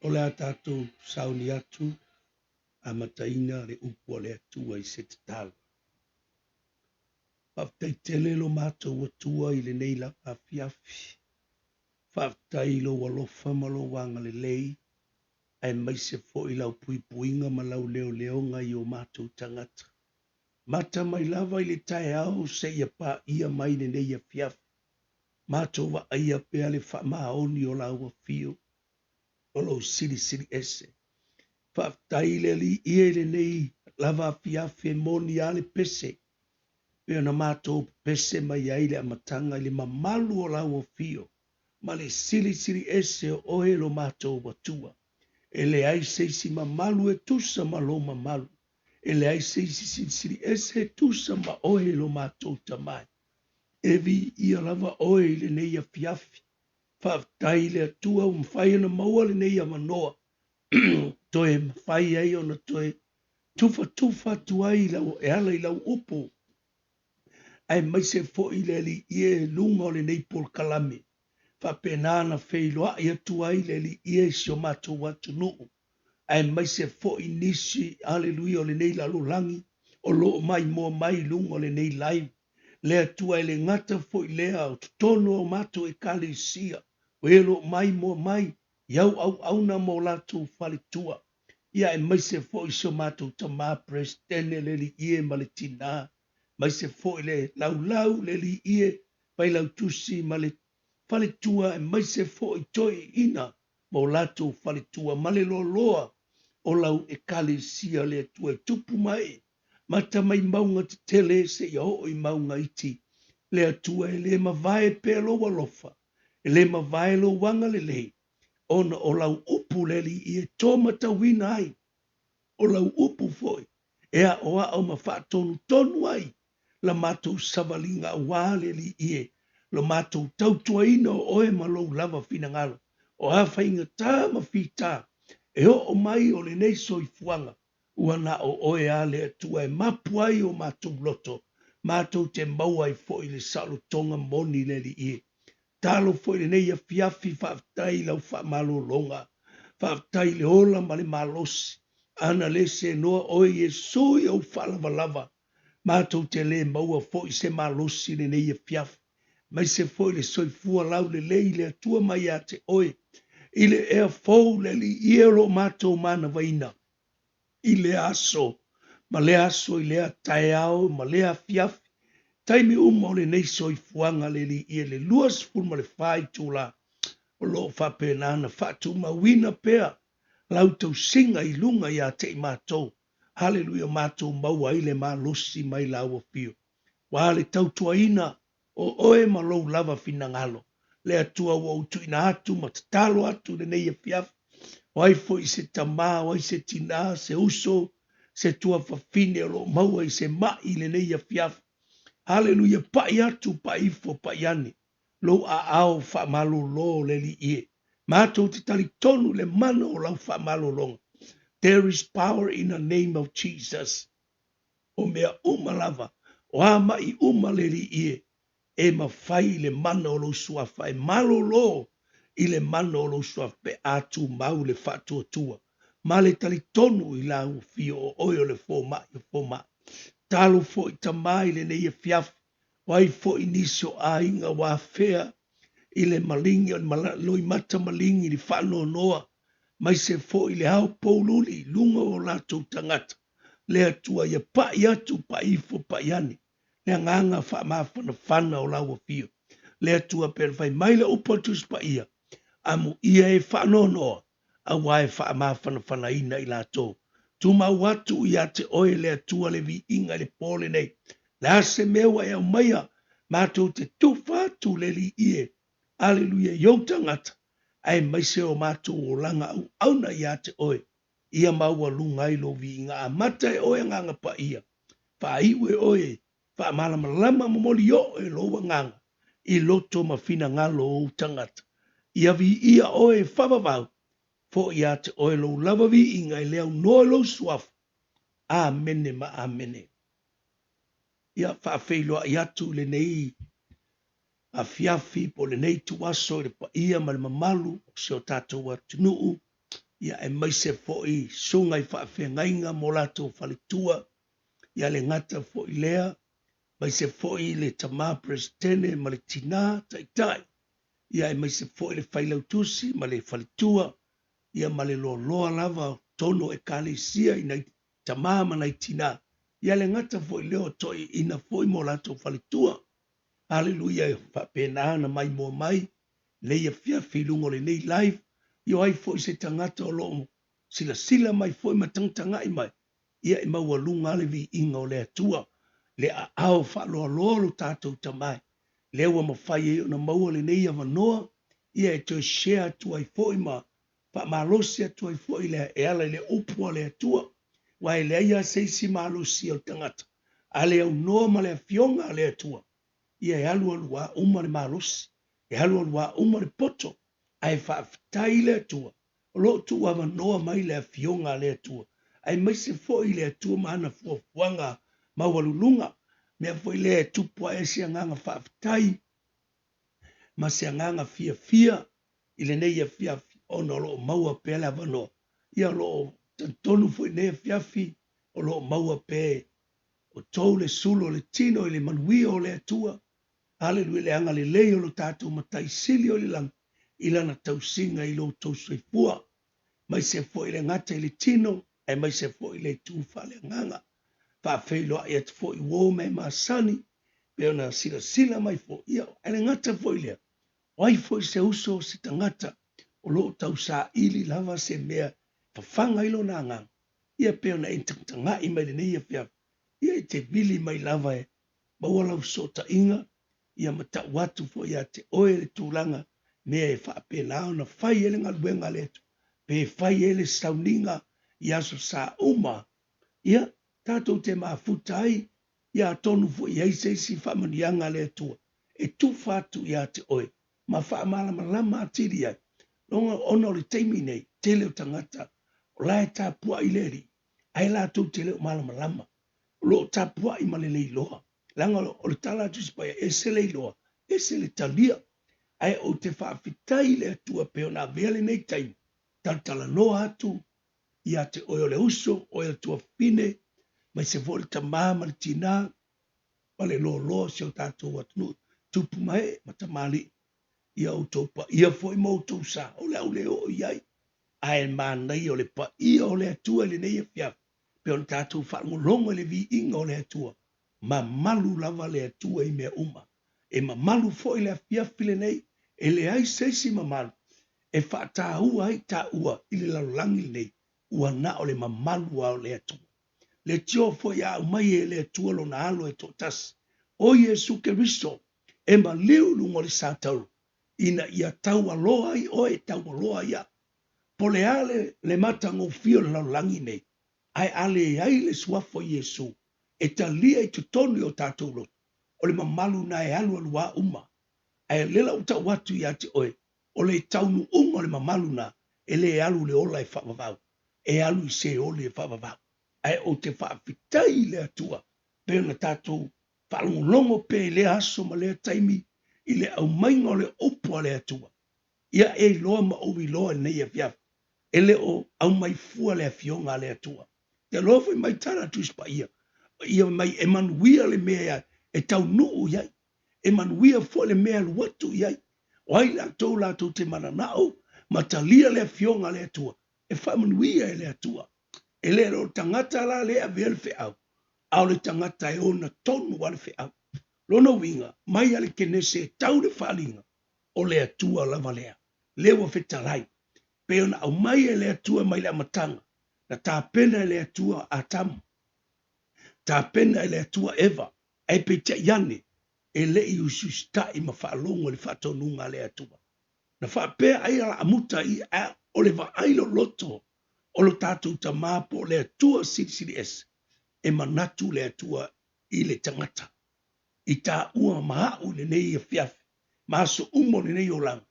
le atatou sauni atu a mataina le upu le atua I se tatala. Whaftaitele lo mātou atua I le nei la afiafi. Whaftai lo walofa malo wanga le lei. Ai mai se fo I lau pui puinga ma lau leo leonga I o mātou tangata. Mata mai lava I le tae au se ia pa ia mai le nei afiafi. Mātou wa aia pea le wha maoni o lau a fio. O lo siri siri ese. Whaftai le li ia le nei lava afiafi moni ale pese. Pea na mātou pese mai aile a matanga I le mamalu o lau o fio. Ma le siri siri ese o he lo mātou watua. E le ai seisi mamalu e tusa ma lo mamalu. E le ai seisi siri siri ese tusa ma ohe lo mātou tamai. E vi ia lava oe le nei a fiafi. Whaftai le atua o mwhai na maua le nei a manoa. Toe mwhai ai o na toe tufa tufa tuai lau e ala I lau upo. Ai mai se fo I le li ie lunga o le nei pol kalame. Whapenana wheiloa I atua I le li ie si o mātou watu nuu. Ai mai se fo I nisi, aleluia o le nei lalo langi. O lo mai mua mai lunga o le nei live. Le atua I le ngata fo I lea o tono o mātou e kale sia. O elo mai mua mai. Iau au na mo latou fale tua. Ia e mai se fo I so mātou tama prestene le li ie ma le tina. Mai se fo I le lau le li ie. Pai lau tusi ma le fale tua e mai se fo I toi ina. Mo latou fale tua ma le loa. O lau e kale sia le atua e tupu mai. Mata mai maunga te tele se ia o I maunga iti. Le atua e le mawai pe lo walofa. E le mawai lo wanga le lei. Ona o lau upu le li I e tō matawina ai. O lau upu foi. Ea oa o mawhatonu tonu ai. La mātou savalinga wale li ie. Lo mātou tautuaina o oe malou lava finangalo. O hawha inga tā mawhita. E o mai o le nei soifuanga. Ua na o oe ale atua e mapuai o mātou loto. Mātou te maua I fo I le salo tonga moni le li ie. Talo fo I le nei a fiafi whaaftai lau wha malo longa. Whaaftai le ola ma le malosi. Ana le se noa oe e sui au whalava lava. Mātou te le maua fo I se malosi le nei a fiafi. Mai se fo I le soifua lau le lei le atua mai a te oe. I le ea fau le li iero mātou mana vaina. I le aso. Ma le aso I le a taeao ma le a fiafi. Taimi o le nei soifuanga le li ie le luas ful ma le whai tūla. O lo whapenana whatu mawina pea. Lau tau singa I lunga I a te mātou. Hallelujah mātou maua I le malosi mai lau o fio. Wa le tau tuaina o oe ma lou lava finangalo. Le atua wa utu ina atu ma tatalo atu le nei e fiafi. Wai fo I se tama, wai se tina, se uso, se tua fafine o lo maua I se mai le nei e fiafi. Hallelujah, pa I atu, pa ifo, pa iani. Lo a ao fa malo lo le li ie. Mātou te tali tonu le mana o lau fa malo longa. There is power in the name of Jesus. O mea umalava, o ama I uma le li ie. E mawhai le mana o lo suafa, e malo lo I le mana o lo suafa pe atu mau le whatua tua. Ma le tali tonu I lau fio o oio le fōma. Talo fo I tamai le nei e fiafi. Wai fo I niso a inga wa fea. I le malingi, loi mata malingi li whano noa. Mai se fo I le hao poululi, lunga o lato tangata. Le atua ia pa I atu pa ifo pa iani. Le nganga wha mawhana whana o laua fio. Le atua per whai maila upatus pa ia. Amu ia e whano noa. A wae wha mawhana whana ina I lato. Tuma watu I ate oe le atua le vi inga le pole nei. Le ase mewa e au maia. Mātou te tufatu le li ie. Aleluia, yota ngata. Ai maise o mātou o langa au na I ate oe. Ia maua lunga I lo vi inga a mata e oe nganga pa ia. Wha iwe oe. Wha malama lama mamoli o e loa nganga. I loto mawhina ngalo o tangata. Ia vi ia oe whavavau. Fo ia te oe lo lava vi inga I leo noe lo suafu. Amene ma amene. Ia whaafeiloa I atu le nei. A fiafi po le nei tuaso le pa ia ma le mamalu. Se o tātou atunuu. ia e maise fo'i sunga i whaafengainga mo lato whalitua, ia le ngata fo'i lea, maise fo'i le tama presidene ma le tina taitai, ia e maise fo'i le whailautusi ma le whalitua, ia ma le loa lava tono e kalesia i nei tama ma nei tina, ia le ngata fo'i leo toi ina fo'i mo lato whalitua, haleluia e whapena na mai mo mai, le ia fia filungo le nei live, ia ai fo'i se tangata o loo sila mai fo'i matangtanga i mai, ia e maua lunga le vi inga o le atua, le a ao whaloa lolo tātou tamai, le ua mawhai e na maua le nei avanoa, ia e toi share atua i fo'i ma, pa malosi atua i fo'i le e ala le upua le atua, wa e le aia seisi malosi o tangata, a le au noa ma le afionga le atua, ia e alu wa uma le malosi, e alu wa uma le poto, ai whaafitai le atua, lo tu wa noa mai le afionga le atua, ai maise fo'i le atua maana fuafuanga mawalulunga, mea fo'i le tupua e si anganga whaafitai, ma si anganga fia, i le nei fia ono lo maua pe la vano, ia lo tonu fo'i nei fiafi, o lo maua pe, o tou le sulo le tino i le manui o le atua, haleluia le anga le leo lo tātou matai sili o le lang, ilana tausinga i lo tau soifua, mai se fo i le ngata i le tino, e mai se fo i le tūwha le nganga, wha whailo i at fo i wō me maasani, pe ona sila mai fo ia, e le ngata fo i lea, wai fo i se uso si tangata, o lo tau sa ili lava se mea, whawhanga ilo na ngang, ia pe ona intangtanga i mai le neia fia, ia i te vili mai lava e, mawala usota inga, ia mata watu fo ia te oe le tūlanga, mea e whaapena na whai ele ngā luenga le tu, pe whai ele sauninga i aso sa uma, ia tātou te maafutai, ia tonu fo ia isi whamanianga le tua, e tu whatu ia te oe, ma whaamala malama atiri ai, longa ono le teimi nei, te leo tangata, o lae tā pua i leri, ai la tau te leo malama lama, lo tā pua i malele i loa, langa o le tala atu spaya, e se le iloa, e se le talia, ai o te whaafitai le atua peo na vele nei taimi, tala noa atu, ia te oe o le uso, oe atua fine, mai se vole ta mama le tina, wale lo se o tātou atunu, tupu mai, ma ta mali, ia o topa, ia foi mo tau sa, o le au le o iai, ai manai o le pa, ia o le atua le nei e fiaf, peo na tātou whaangolonga le vi inga o le atua, ma malu lava le atua i mea uma, e ma malu foi le fiaf le nei, e le ai seisi ma malu, e whaata ua ai ta ua, i le lalangi nei, ua na o le ma malu au le atua. Le tio foi a mai e le atua lo na alo e totas, o Yesu Keristo, e ma liu lungo le sātau, ina ia tau aloa i o e tau aloa ia, po le ale le mata ngō fio le lalangi nei, ai ale ai le suafo Yesu, e ta lia i tutonu o tātou lo, o le mamalu na e alu alua uma, ai lela uta watu i ate oe, o le taunu unga le mamalu na, e le alu le ola e whapavau, e alu i se ole e whapavau, ai o te whaafitai le atua, pe na tātou, whalongolongo pe le aso ma le taimi, i le au mainga o le opua le atua, ia e loa ma owi loa nei e fiaf, e le o au mai fua le afionga le atua, te lofa mai tara tuspa ia mai e manuia le mea e tau nuu iai, e manuia fo le mea luatu iai, o ai la tau te mananao, ma talia le afionga le atua, e whamanuia e le atua, e le ro tangata la le a vele fe au le tangata e ona tonu wale fe au, lona winga, mai ale kenese tau le whalinga, o le atua lava lea, lewa fe tarai, pe ona au mai e le atua mai le amatanga, na tā pena e le atua a tamu, tā pena e le atua eva, ai pe te iane, e le i ususta i ma whaalonga le whatonunga le atua. Na whapea ai ala amuta i a o le vaailo loto, o lo tātou ta māpo le atua CCDS, e manatu le atua i le tangata. I tā ua mahau le nei e fiafi, maaso umo le nei o lang.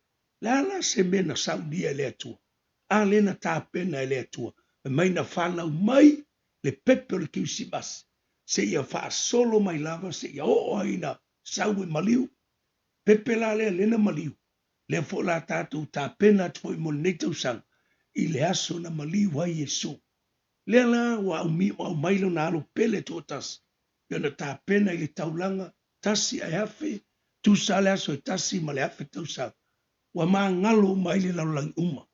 La se mena saudia le atua, a lena tā pena le atua, e mai na whanau mai le pepe o le kiusibas, se ia wha solo mai lava, se ia o aina sau e maliu, pepe la lena maliu, le fo la tātou tā pena tui mo nei tau sang, i le aso na maliu ai Yesu. Lea la wa au mailo na alo pele totas. Ia na tāpena i le taulanga, tasi ai afe, tu sa le aso e tasi ma le afe tau sa. Wa maa ngalo mai le laulangi uma.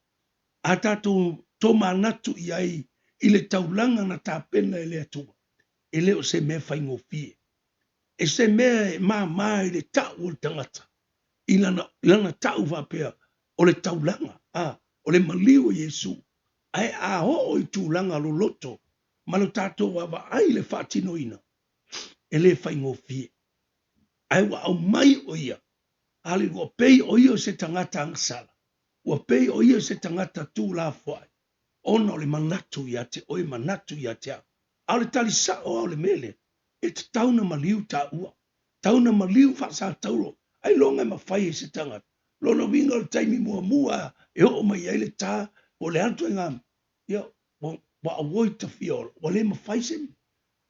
A tātou tō manatu i ai i le taulanga na tāpena i le atua. E leo se mea whaingo fie. E se mea e maa i le tau o le tangata. I lana tau whapea o le taulanga. O le maliu Yesu. Ai a ho o i tūlanga lo loto. Malo tātou wa ai le whatino ina. E le whaingo fie. Ai wa au mai o ia. Ale wa pei o ia se tangata angsala. Wa pei o ia se tangata tū la fuai. Ona o le manatu ia te oi manatu ia te a. Ale tali sa o au le mele. E te tauna maliu ta ua. Tauna maliu whasa tauro. Ai longa ma whai e se tangata. Lona winga o taimi mua e o mai ai le tā o le atu ngam. Ia wa awoi ta fiol. Wa le ma whai se.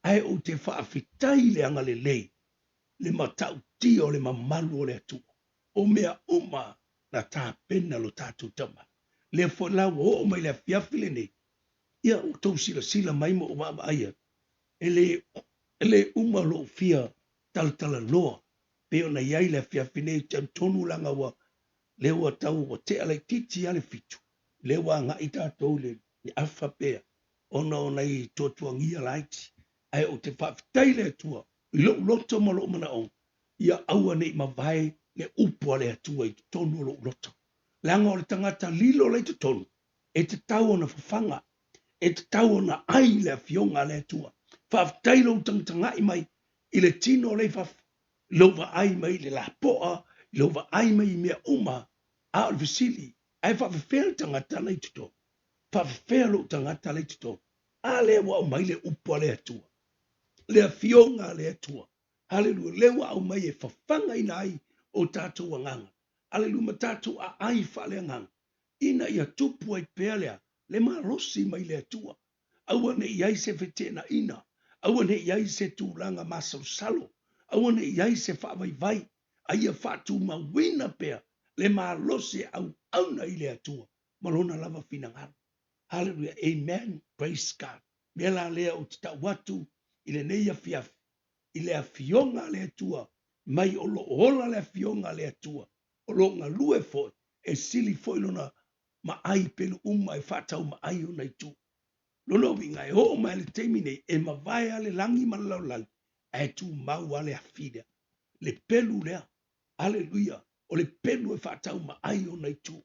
Ai o te whaafitai le anga le lei. Le matau ti o le mamalu o le atu. O mea uma na tā pena lo tātou tama. Le fo la o mai le fiafile nei. Ia o tau sila mai mo o mama aia. Ele uma lo fia tala loa. Pe o na iai le fiafine tan tonu langa wa. Le wa tau o te ale titi ale fitu. Le wa nga i tātou le alfa pea. Ona o nei totuangia laiti. Ai o te whaafitai le atua. I lo loto ma lo mana o. Ia aua nei ma vai le upo le atua i tonu lo loto. Langa o le tangata lilo le te tonu. E te tau na fafanga. E te tau na ai le fionga le atua. Whaafitai lo tangai mai. I le tino le faf. Lova ai mai le la poa. Lova ai mai mea uma. A o le visili. Ai whaafifea tangata le tuto. Whaafifea lo tangata le tuto. A le wa mai le upo le atua. Le fionga le atua. Hallelujah. Lewa au mai e whawhanga ina ai o tātou anganga. Hallelujah. Tātou a ai whale anganga. Ina ia tupu ai pēlea. Le marosi mai le atua. Aua ne iai se whetena ina. Aua ne iai se tūranga masalo. Aua ne iai se whawai vai. Aia whatu mawina pēa. Le marosi au na i le atua. Malona lava finangara. Hallelujah. Amen. Praise God. Mela lea o tita watu. Ile neia fiafi. Ile a fionga le atua. Mai o lo ola le fionga le atua. O lo ngā lue foi. E sili foi lona ma ai pelu e whatau ma ai o nei tu. Lona winga e ho mai le teimi nei. E ma vai ale langi ma laulali. E tu mau ale a fidea. Le pelu lea. Aleluia. O le pelu e whatau ma ai o nei tu.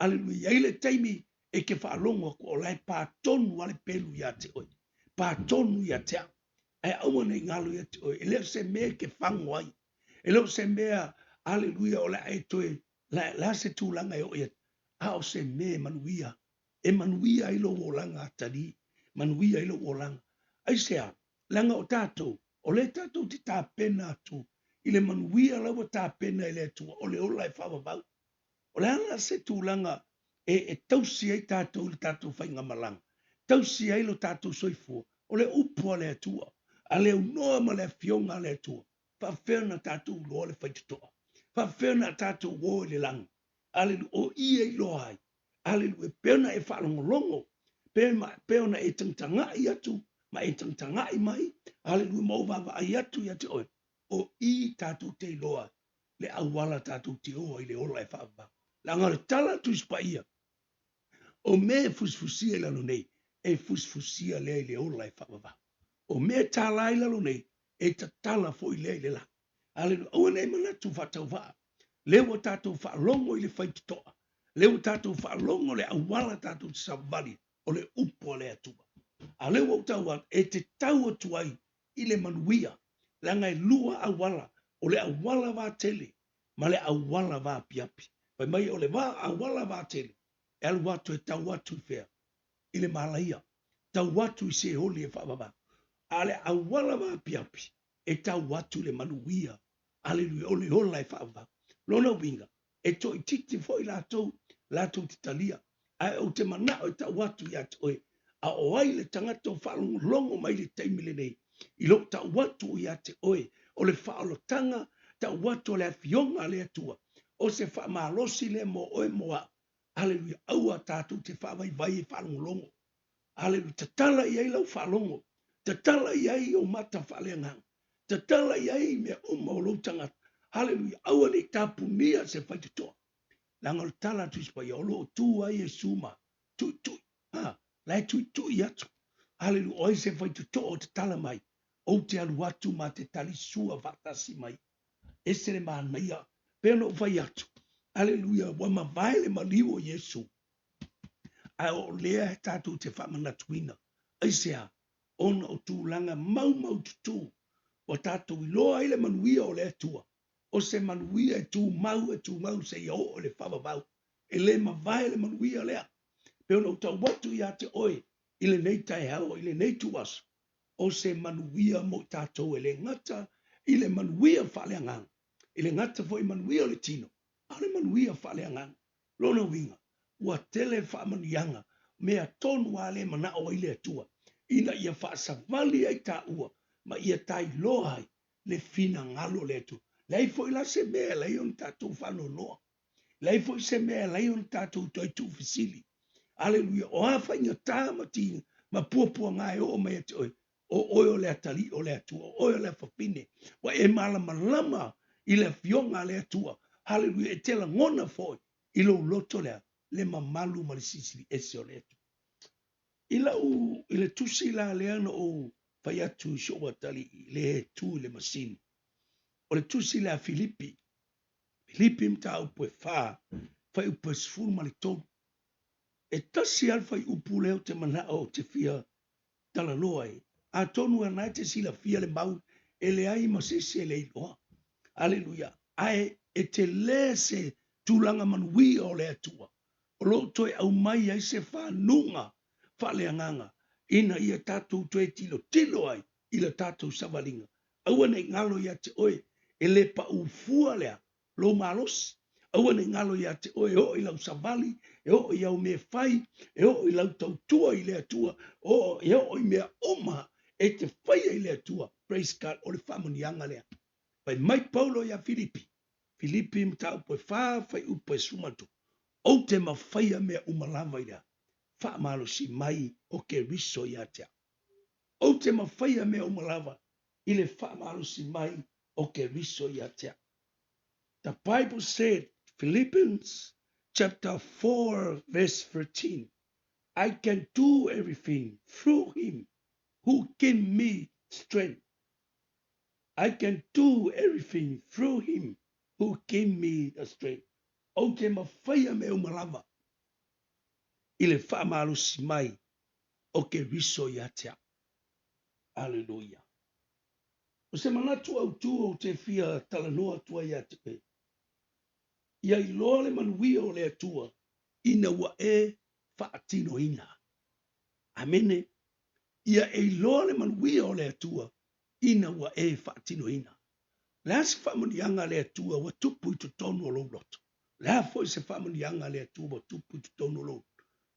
Aleluia. Ile teimi e ke whalonga ko o lai pātonu ale pelu ia te oi. Pātonu ia te au. Ai aua nei ngalo ia te oi. E leo se mea ke whango ai. E leo se mea, aleluia, o la e toe, la se tūlanga e oi. A o se mea manuia. E manuia ilo o langa atari. Manuia ilo o langa. Ai sea, langa o tātou. O le tātou ti tā pena atu. I le manuia lawa tā pena i le atua. O le ola e whawabau. O le ana se tūlanga e tausi ai tātou le tātou whainga malanga. Tausi ai lo tātou soifua. O le upo le atua. A le unoa ma le fionga le atua. Whawhea na tātou loa le whaitutoa. Whawhea na tātou wō le lang. Alelu o ia i loa ai. Alelu e peona e whalongolongo. Peona e tangtangai atu. Ma e tangtangai mai. Alelu mau wawa ai atu i ate oe. O i tātou te loa. Le awala tātou te oa i le ola e whawa. Langa le tala tu ispa ia. O me fusfusia i lalo nei. E fusfusia le i le ola e whawa. O me tala i lalo nei. E ta tala fo i le la. Aleluia. O nei mana tu fatau va. Lewa tātou whaalongo i le whaitutoa. Lewa tātou whaalongo le awala tātou te savali. O le upo le atua. A lewa o tau e te tau atu ai i le manuia. Langa e lua awala. O le awala va tele. Ma le awala va piapi. Pai mai o le va awala va tele. E alu watu e tau watu i whea. I le malaia. Tau watu i se holi e whaababa. Ale awala va piapi. E tau watu le manuia. Aleluia. O le hola e whaababa. Lona winga. E to i titi fo i lato titalia. Ai o te mana o tau watu i atu oe. A o ai le tangata o whaalongo longo mai le teimile nei. I lo tau watu i ate oe. O le whaalotanga. Tau watu le fionga le atua. O se whaamalosi le mo oe moa. Hallelujah. Aua tātou te whawai e whalongolongo. Hallelujah. Te tala i ai lau whalongo. Te tala i ai o mata whaleangang. Te tala i ai mea o lau tangata. Hallelujah. Aua ni tāpunia se whaitutoa. Langal tala tu ispa i olo tu ai e suma. Tu. Lai tu i atu. Hallelujah. Oi se whaitutoa o te tala mai. O te alu atu ma te tali sua vatasi mai. Esere maa naia. Peno vai atu. Hallelujah. Wa ma vaile ma liwo Yesu. Ai o lea tātou te whamana tuina. Aisea, ona o tūlanga mau tutu. O tātou i loa ile manuia o lea tua. O se manuia e tū mau se i o le whawabau. E le mawai le manuia lea. Peo no tau watu i ate oe. Ile nei tai hao, ile nei tuas. O se manuia mo tātou e le ngata. Ile manuia whaleangang. Ile ngata fo i manuia le tino. Ale manuia whaleangang. Lona winga. Ua tele whaamanianga, mea tonu a le mana o ile atua. Ina ia whaasavali ai tā ua, ma ia tai loa ai, le fina ngalo le atu. Lei fo ila se mea leion tātou whano noa. Lei fo se mea leion tātou toi tu fisili. Aleluia, o hafa inga tā mati, ma puapua ngai o mea te oi, o oio le atali o le atua, o oio le whapine, wa e malama i le fionga le atua. Aleluia, e tela ngona foi, ilo loto lea. Le mamalu ma le sisili ese o letu. Ile tusi la leana o fayatu sho watali le tu le masini. O le tusi la Filipi. Filipi mta upe fai upe sfuru ma le tonu. E tasi al fai upu leo te mana o te fia tala loa. A tonu anai te sila fia le mau e le ai masisi e le iloa. Aleluia. Ai e te le se tulanga manui o le atua. O lo toi au mai ai se whanunga whaleanganga. Ina ia tātou toe tilo ai ila tātou savalinga. Aua nei ngalo ia te oe e le pa ufua lea lo malos. Aua nei ngalo ia te oe o i lau savali, e o i au me fai, e o i lau tautua i lea tua, e o i mea oma e te whaia i lea tua. Praise God, o le whamanianga lea. Pai mai Paulo ia Filipi. Filipi mta upo fai upo sumatu. O te mawhaia mea umalava ira, wha malo si mai o ke riso i atea. O te mawhaia mea umalava, ile wha malo si mai o ke riso i atea. The Bible said, Philippians chapter 4 verse 13, I can do everything through him who gave me strength. I can do everything through him who gave me the strength. O te mawhaia me umalava, ile whaamalo si mai o ke riso i atea. Hallelujah. O se manatu au tu o te fia talanoa tua i ate. Ia i loa le manuia o le atua, ina wa e whaatino ina. Amene. Ia e loa le manuia o le atua, ina wa e whaatino ina. Lea se whamanianga le atua wa tupu i tu tonu o lo loto. Lea foi se whamanianga le atua wa tupu i tu tonu o lo.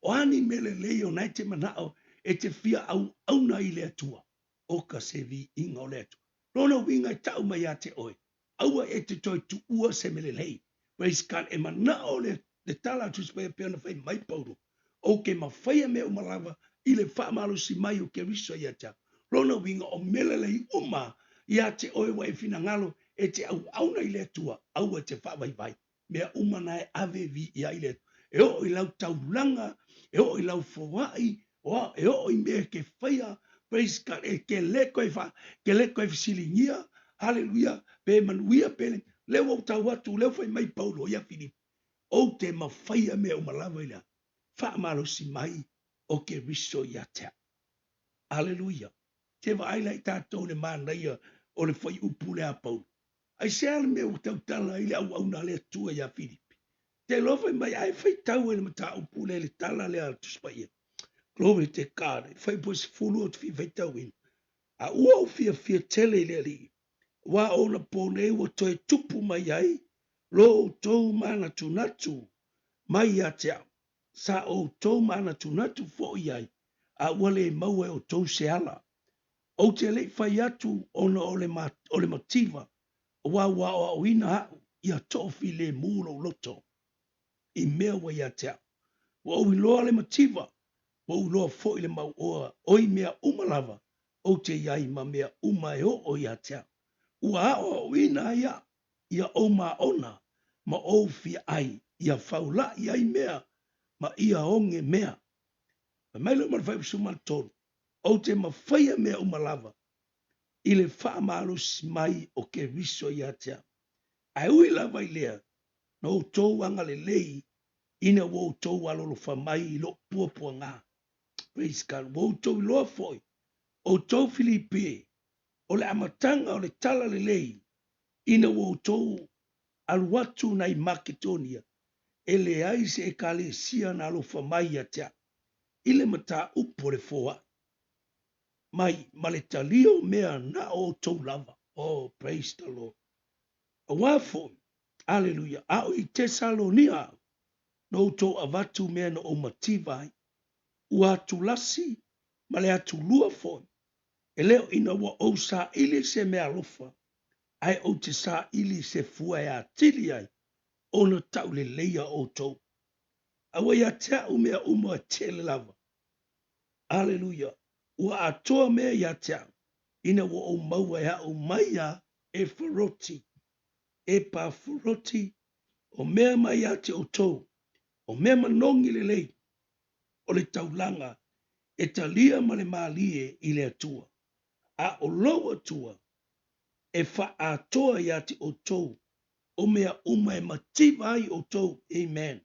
O ani mele leo nai te manao e te fia au na i le atua. Oka se vi inga o le atua. Lona winga tau mai a te oe. Aua e te toi tu ua se mele lei. Praise God e manao le tala tu spea peona fai mai pauru. O ke mawhaia me umalava i le whaamalo si mai o ke riso i atea. Lona winga o mele lei uma i a te oe wa e fina ngalo e te au na i le atua. Aua te whaavai vai. Mea umana e ave vi i a i le atua. E o i lau taulanga, e o i lau fawai, e o i mea ke whaia, praise God, e ke leko e fisilingia, hallelujah, pe manuia pele, leo au tau atu, leo fai mai Paulo, ia Filipi, o te mawhaia mea o malawa ila, whaamalo si mai, o ke riso ia tea, hallelujah, te waaila i tātou le mānaia, o le whai upu lea Paulo, ai se ala mea o tau tala ile au na lea tua ia Filipi, te lofa mai ai fai tau ele mata upu le tala le al tuspaia. Glory to God. Fai pois fulu o fi fai tau in. A ua o fia tele le li. Wa ona pone ua toe tupu mai ai. Lo o tou mana tunatu. Mai a te au. Sa o tou mana tunatu fo i ai. A ua le maua o tou se ala. O te le fai atu ona o le mativa. Wa o ina hau. Ia tofi le mulo loto. I mea wa ia te au. Ua au iloa le mativa. Ua au loa fo i le mau oa. Oi mea umalava. O te iai ma mea uma e o ia tea. Ua ao o ina ia o ma ona. Ma o fia ai. Ia faula ia i mea. Ma ia onge mea. Ma mailo ma fai suma tonu. O te mawhaia mea umalava. I le wha malusi mai o ke riso ia tea. Ai ui lava i lea. Na o tau anga le lei. Ina o tau alolo wha mai i lo puapua ngā. Praise God. O tau loa foi. O tau Filipi. O le amatanga o le tala le lei. Ina o tau aluatu na i Makedonia. E le aise e kale sia na alo wha mai ia tea. Ile mata upo le foa. Mai maletalio mea na o tau lava. Oh, praise the Lord. A wafo. Hallelujah. Ao i Tesalonia. No to avatu mea no o mativai. Ua atu lasi. Male atu lua fo. E leo ina wa o sa ili se mea lofa. Ai o te sa ili se fua e atili ai. Ona tau le leia o tau. Awa ia tea umea uma tele lava. Hallelujah. Ua atoa mea ia tea. Ina wa o maua ea o maia e faroti. E pa faroti. O mea mai ate o tau. O mea manongi le lei. O le taulanga. E talia ma le maalie i le atua. A o loa atua. E fa atoa i ate o tau. O mea uma e mativa ai o tau. Amen.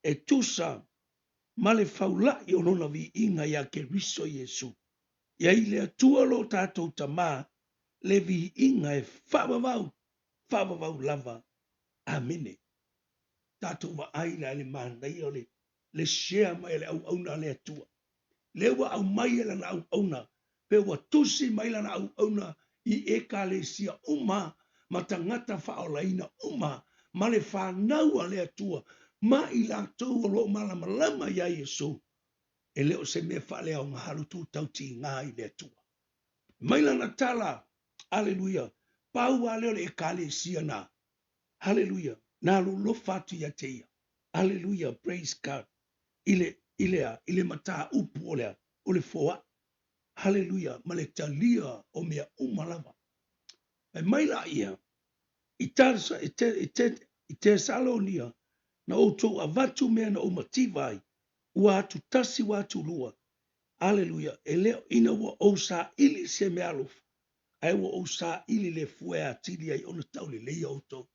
E tusa. Ma le faula i onona vi inga ia ke riso Yesu. Ia i le atua lo tātou tamā. Le vi inga e whabavau. Whabavau lava. Amine. Tātou wa aina le mānei o le shea mai le au auna le atua. Le wa au mai le na au auna. Pe wa tusi mai le na au auna i e ka le sia uma. Ma tangata whaolaina uma. Ma le whanau le atua. Ma i la tau o lo malama lama ia Yesu. E leo se me whale au ngaharu tu tau ti ngā i le atua. Mai la na tala. Hallelujah. Pau a leo le e ka le sia na. Hallelujah. Na lo fatu ya teia. Hallelujah. Praise God. Ile mata upu ole foa. Hallelujah. Ma le talia o mea umalava. E mai la ia. I te Salonia. Na o tau avatu mea na o mativai. Ua atu tasi wa atu lua. Hallelujah. E leo ina wa o sa ili se me alofu. Ai wa o sa ili le fue atili ai ona tau le leia o tau.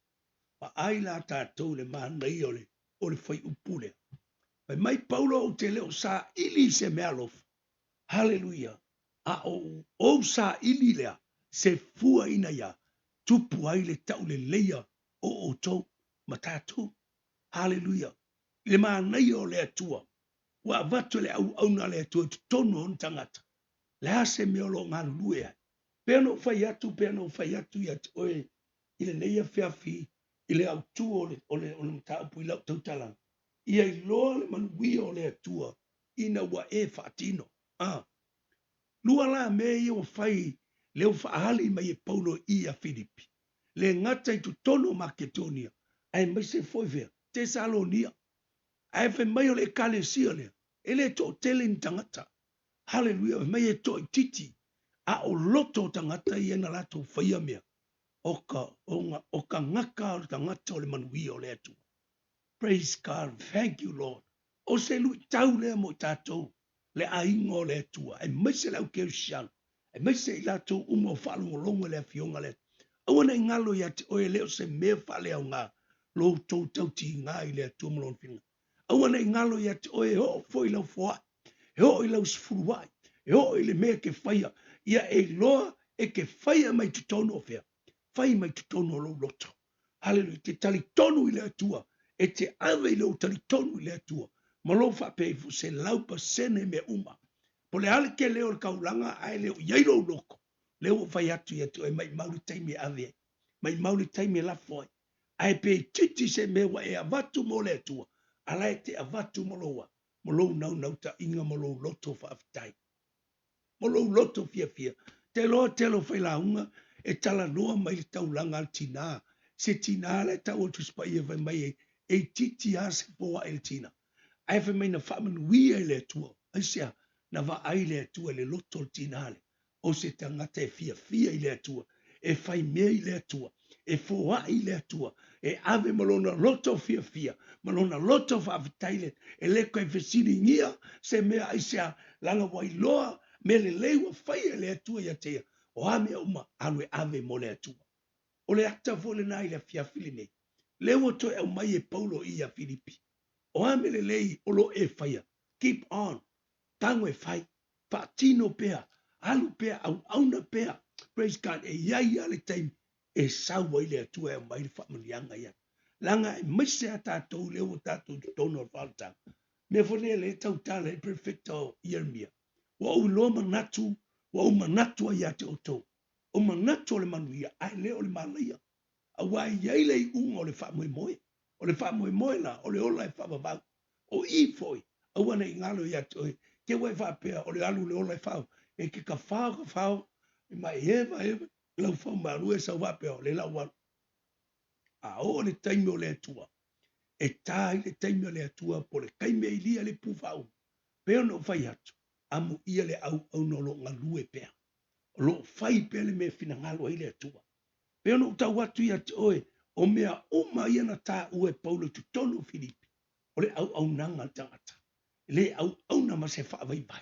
Pa ai la tātou le mahanai o le fai upule. Pai mai Paulo o te leo sa ili se me alofu. Hallelujah. A o sa ili lea se fua ina ia. Tupu ai le tau le leia o tau ma tātou. Hallelujah. Le mahanai o le atua. Wa vatu le au na le atua tono on tangata. Le ase me olo ngā lue. Peno fai atu ya oe. Ile leia fiafi. Ile au tu ole mta upu ila tautala. Ia i loa le manui o le atua. Ina wa e fatino. Lua la me i o fai. Leo faali mai e Paulo i a Filipi. Le ngata i tu tono Makedonia. Ai mai se foi vea. Tesalonia. Ai fe mai o le kalesia le. Ele to tele ni tangata. Hallelujah. Mai e to titi. A o loto tangata i ena lato whaia mea. Oka ngaka o tangata o le manui o le atu. Praise God. Thank you, Lord. O se lui tau lea mo tātou. Le aingo o le atua. E maise lau keu siang. E maise i lato umo whalu o longo le fionga le. Awana ingalo ya te oe leo se mea whale au ngā. Lo tau tau ti ngā i le atua molon finga. Awana ingalo ya te oe ho fo i lau foa. He ho i lau sifuruai. He ho i le mea ke whaia. Ia e loa e ke whaia mai tu tono o fea. Whai mai tu tono o lo loto. Hallelujah. Te tali tonu i le atua. E te ave i leo tali tonu i le atua. Malofa pe fu se laupa sene me uma. Po le ale ke leo kaulanga ai leo yairo loko. Leo whai atu e mai mauri taimi ave. Mai mauri taimi la foi. Ai pe titi se mewa e avatu mo le atua. Alai te avatu mo loa. Mo lou nau ta inga mo lou loto whaafitai. Mo lou loto fia. Te loa telo whai launga e tala noa mai le taulanga al tina. Se tina le tau o tuspa ia vai mai e titi a se poa el tina. ai fe mai na whamanuia i le atua, ai sea na va ai le atua le loto tinale, o se tangata e fia i le atua, e fai mea i le atua, e foa i le atua, e ave malona loto fia, malona loto whaafitaile, e leko e fesiri ngia, se mea ai sea langa wailoa, me le lewa fai e le atua ia tea, o ame uma alwe ave mo le atua. O le ata vole na i le fia filine, lewa to e mai e Paulo i a Filipi, o ame le lei o lo e faia, keep on, tango e fai, tino pea, alu pea, au auna pea, praise God, e iai ale taimi, e sawa i le atua e mai le whamanianga ia. Langa e maise a tātou leo tātou tono whaltang. Me fone le tau tala e prefecto Yeremia. Wa u lo manatu, wa u manatu a ia te oto. O manatu le manuia, ai leo le malaia. A wai iai le unga o le whamoe moe. O le whamoe moe la, o le ola e whamavau. O i foi, a wana i ngalo ia te oe. Ke wai whapea, o le alu le ola e whau. E ke ka whau, e mai eva, lau whau maru e sa wapea o le lau wanu. A o le taimi o le atua. E tai le taimi o le atua, po le kaime i lia le pufau. Pea no whai atu, amu ia le au no lo ngalue pea. O lo whai pea le me fina ngalo i le atua. Pea no tau watu ia te oe, o mea uma ia na tā ue Paulo tu tonu Filipi. O le au nanga tangata. Le au na ma se wha vai vai.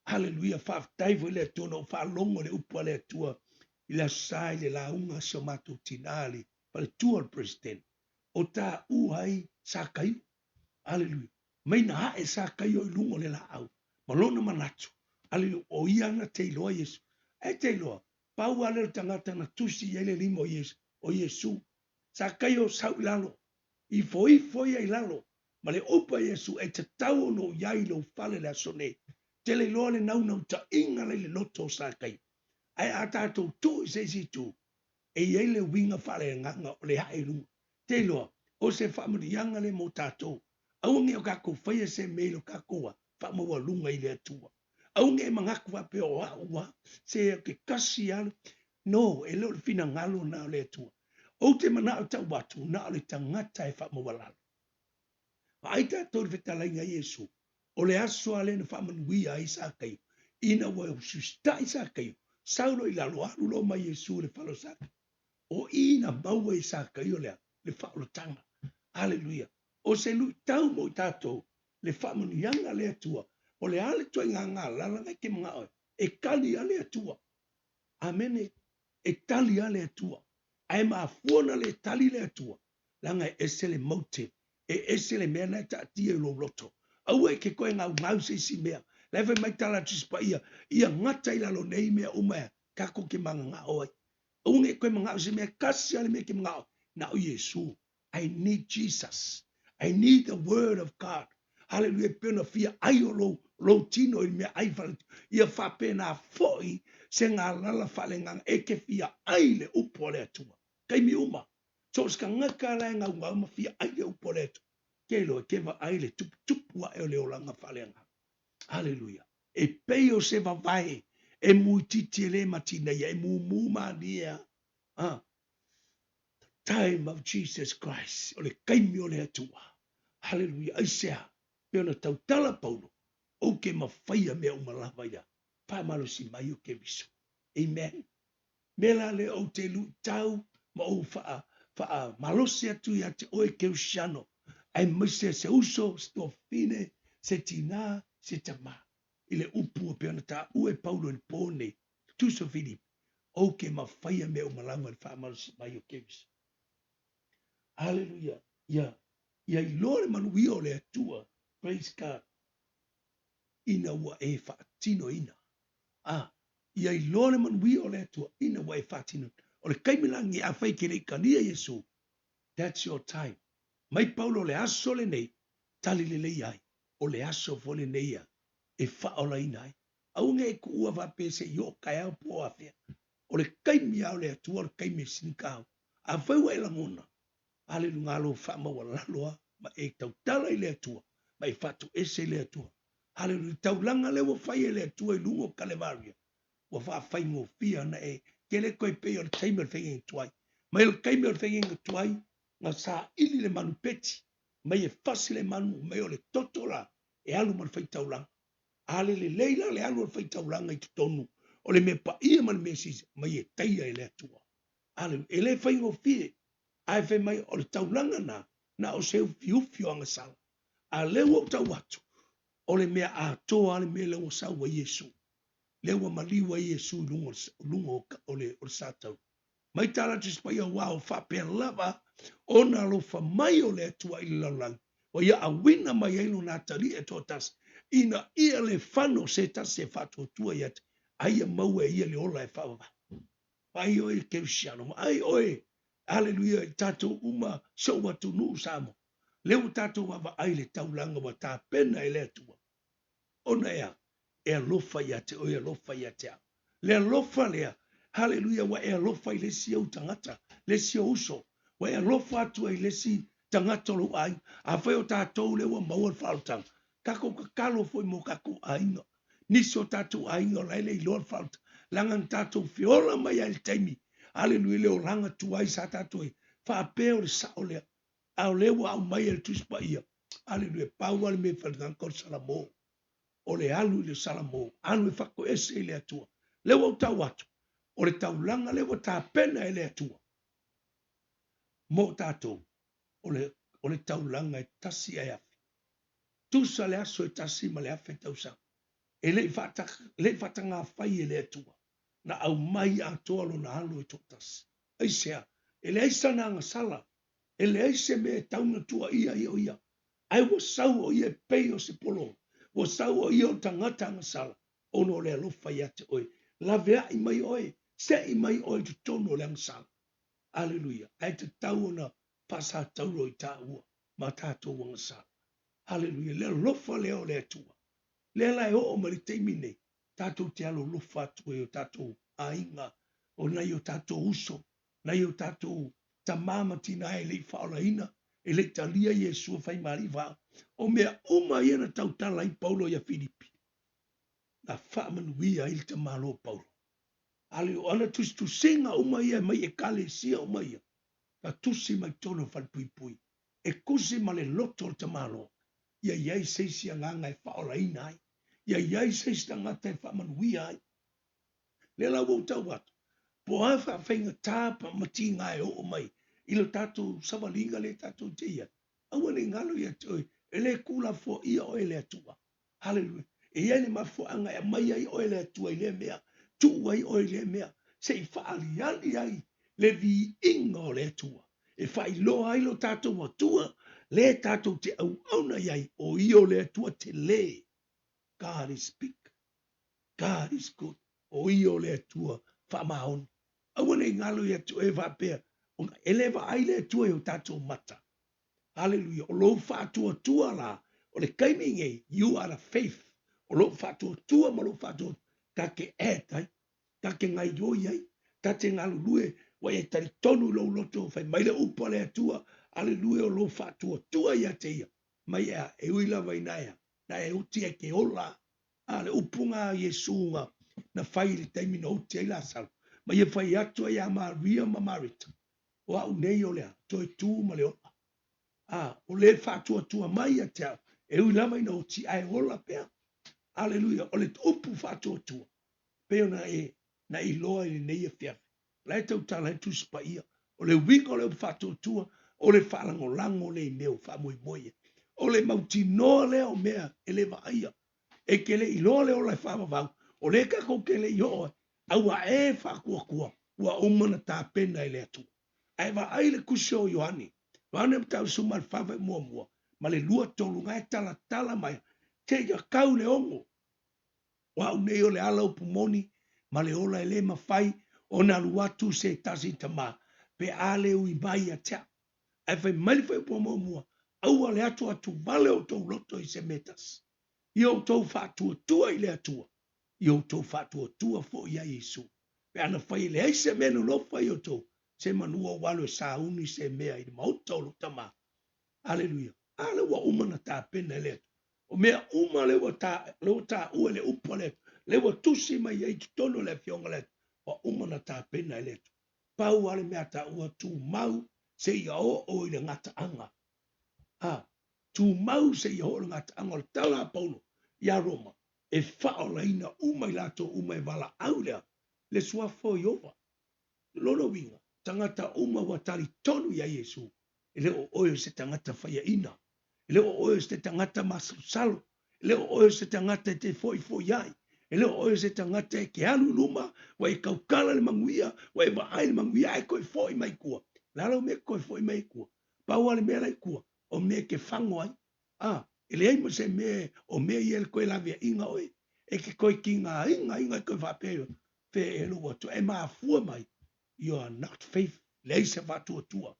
Hallelujah, fa taivo le tono fa longo le upo le tua ila sai le la unga so matu tinali pa le tua president o ta uhai sakai. Hallelujah. Mai na ha e sakai o lungo le la au. Malona manatu. Hallelujah. O ia na te loa Yesu. E te loa. Pau ale tangata na tusi ele limo Yesu. O Yesu. Sakai o sau lalo. I foi ai lalo. Ma le opa Yesu e te tau no iai lo fale la sone. Te le loa le nau nau ta inga le loto sa kai. Ai a tātou tu i se si tu. E iei le winga fale nganga o le hae runga. Te loa, o se whamuri yanga le mo tātou. Aunge o kako whaia se meilo kakoa, whamaua lunga i le atua. Aunge e mangaku wa pe o ua, se ke kasi alu. No, e leo le fina ngalo na le atua. O te mana o tau watu, na le tangata e whamaua lalo. Ai tātou le whetalainga Yesu. O le aso ale na whamanuia i sa kai. Ina wa ususta i sa kai. Saulo i lalo alu lo mai Yesu le whalo sa kai. O ina maua i sa kai o le whalo tanga. Hallelujah. O se lui tau mo tātou le whamanuianga le atua. O le ale toi ngā lalanga ke mga oi. E kali ale atua. Amen. E tali ale atua. Ai maa fuona le tali le atua. Langa e sele motive. E esele mea na ta tia lo loto. Au e ke koe ngau se si mea. Lewe mai tala tuspa ia ngata ila lo nei mea umea. Kako ke manga ngā oi. Au nge koe mga se mea kasi ale mea ke mga oi. Na o Yesu. I need Jesus. I need the word of God. Hallelujah. Pena fia ai o lo tino i mea ai whale. Ia whapena foi se ngā lala whale ngang e ke fia ai le upo le atua. Kai mi uma. So ska ngaka la ngau ma fia ai le upo le atua. Ke lo ke va ai le tupu wa e le olanga whale ngang. Hallelujah. E peo se va vai. E muititi le matina ia. E mu mania. Time of Jesus Christ. O le kaimi o le atua. Hallelujah. Aisea. Peo na tautala Paulo. O ke mawhaia mea umalawa ia. Pāmalo si mai o ke viso. Amen. Mela le o te lu tau ma o faa malose atu ia te oe ke usiano. Ai maise se uso, sto fine, se tina, se tama. Ile upu o peona ta ue Paulo il pone. Tuso Filip. O ke mawhaia mea umalawa le pāmalo si mai o ke viso. Hallelujah. Ia i lore manuia o le atua. Praise God. Ina ua e whaatino ina. Ia i lore manuia o le atua. Ina ua e whaatino. O le kaimilangi a whai kere kania Yesu. That's your time. Mai Paulo le aso le nei. Tali le lei ai. O le aso vole nei a. E whaola ina ai. Aunga e ku ua wape se yo kai au po a whea. O le kaimi au le atua. O le kaimi sinikau. A whaiwa e la mona. Ale ngalo fama wala loa ma e tau tala ile atua mai fatu ese ile atua ale tau langa le wo fai ile atua i lungo Kalevaria wo fa fai mo fia na e kele koe pe o timer fai tuai mai o timer fai tuai na sa ili le manupeti mai e fasi le manu mai o le totola e alu man faitaulanga ale le leila le alu faitaulanga i tonu o le me pa ia man mesis mai e taia e le atua ale e le faingo fie ai fe mai o le taulanga na o se fiufio anga sala a le o tau atu o le mea a toa ale me le o sa wa Yesu le wa mali wa Yesu lungo o le satau mai tala tis pa ia wao fa pe lava ona lo fa mai o le atua i lalang o ia a wina mai ai na tali e totas ina ia le fano se ta se fatu tua ia ai mau e ia le ola e fa ai oi ke usiano ai oi haleluia tato uma so watu nu samo le tato wa ai le taulanga wa ta pena ele atua ona e alofa ia te o e alofa ia te le alofa lea haleluia wa e alofa i le si au tangata le si uso wa e alofa atu i le si tangata lo ai a fai o tātou le wa maua whautang kako kakalo foi mo kako ainga niso tātou ainga laile i loa whautang langan tātou fiola mai al taimi haleluia le o langa tuai sa tātou e whaapea o le sao lea au lewa au mai el tuspa ia haleluia pau ale me whanangkor salamo o le alu le salamo alu e whako ese le atua lewa o tau atu o le taulanga lewa tā pena e le atua mo tātou o le taulanga e tasi ai afi tusa le aso e tasi ma le afe tausa e le fatanga fai e le atua na au mai a toa lo na alu e totasi aisea e le aisa na anga sala e le aise me tauna tua ia ai wa sau o ia pei o se polo wa sau o ia o tangata anga sala ono le alofa ia te oi la vea i mai oi se i mai oi tu tono le anga sala aleluia ai te tau ona pasa tauro i ta ua ma tātou anga sala aleluia le alofa leo le atua le la e o ma le teimi nei tātou te alo lofa atu e o tātou ainga o nai o tātou uso nai o tātou ta mama tina e le whaolaina e le talia Yesu fai mari va o mea uma ia na tau tala i Paulo ia Filipi na whaamanuia il te malo Paulo ale o ana tu singa uma ia mai e kale sia uma ia ka tusi mai tono fal pui pui e kusi ma le loto te malo ia iai seisi nganga e whaolaina ai ia iai seisi tangata e whaamanuia ai le la wau tau watu po hafa whainga tāpa mati ngai o mai ilo tātou savalinga le tātou te ia. Aua le ngalo ia toi, e le kula fo ia o ele atua. Hallelujah. E ia le mafo anga e mai ai o ele atua i le mea, tu ai o ele mea, se i whaali ali ai, le vi inga o le atua. E whai loa ai lo tātou atua, le tātou te au auna iai, o i o le atua te le. God is big. God is good. O i o le atua, whamaon. Aua le ngalo ia tu e whapea, eleva ai le tua o tātou mata. Hallelujah. O lo whātua tua la. O le kaiminge, you are a faith. O lo whātua tua ma lo whātua ka ke etai, ka ke ngai yoi ai, ka te ngalulue, wa e tari tonu lo loto, fai mai le upa le atua, hallelujah, o lo whātua tua ia te ia. Mai e uila vai naia, na e uti e ke ola, le upunga Yesunga, na whai le taimi na uti ai la sal. Mai e whai atua ia Maria ma Marita. O au nei o lea, toi tū ma le ola. O le whātua tua mai a te au. E ui lama ina o ti ai ola pea. Aleluia. O le upu whātua tua. Pea na i loa i nei a whiawhi. Lai tau tala e tuspa ia. O le winga o le whātua tua. O le whalango lango le neo whamoi moia. O le mauti noa lea o mea e le vaia. E ke le i loa le o le whamavau. O le kako ke le i oa. Aua e whakua kua. Ua umana tā pena e le atua. Ai va ai le kusho Yohani. Yohani mtau sumal fave mua. Ma le lua tolu ngai tala mai. Te ia kau le ongo. Wa unei o le ala upumoni. Ma le ola ele mawhai. O na luatu se tasi tama. Pe ale ui mai a tea. Ai fai mai fai mua. Aua le atu vale o tau loto i se metas. Io tau fatua tua i le atua. Io tau fatua tua fo ia Yesu. Pe ana fai le aise menu lo fai o tau. Se manua walo e sa uni se mea i mauta o lutama. Aleluia. Ale wa umana ta pena le. O mea uma le wa ta ua le upa le. Le wa tusi mai ai tono le fionga le. Wa umana ta pena le. Pau ale mea ta ua tu mau se ia o i le ngata anga. tu mau se i holo ngata angol taula paulo ia Roma e whaolaina umai lato umai wala aulea le suafo iova lono winga tangata uma watari tonu ya Yesu ele o oyo se tangata whaia ina ele o oyo se tangata masusalo ele o oyo se tangata te foi yai ele o oyo se tangata e ke alu luma wa e kaukala le manguia wa e vaai le manguia e koe foi mai kua lalo me koe foi mai kua paua le mea lai kua o me ke whango ai ele ai mo se me o me i el koe lavia inga oe e ke koe ki ngā inga koe whapeo pe e lo watu e maa fua mai you are not faithful. Leise whatua tua.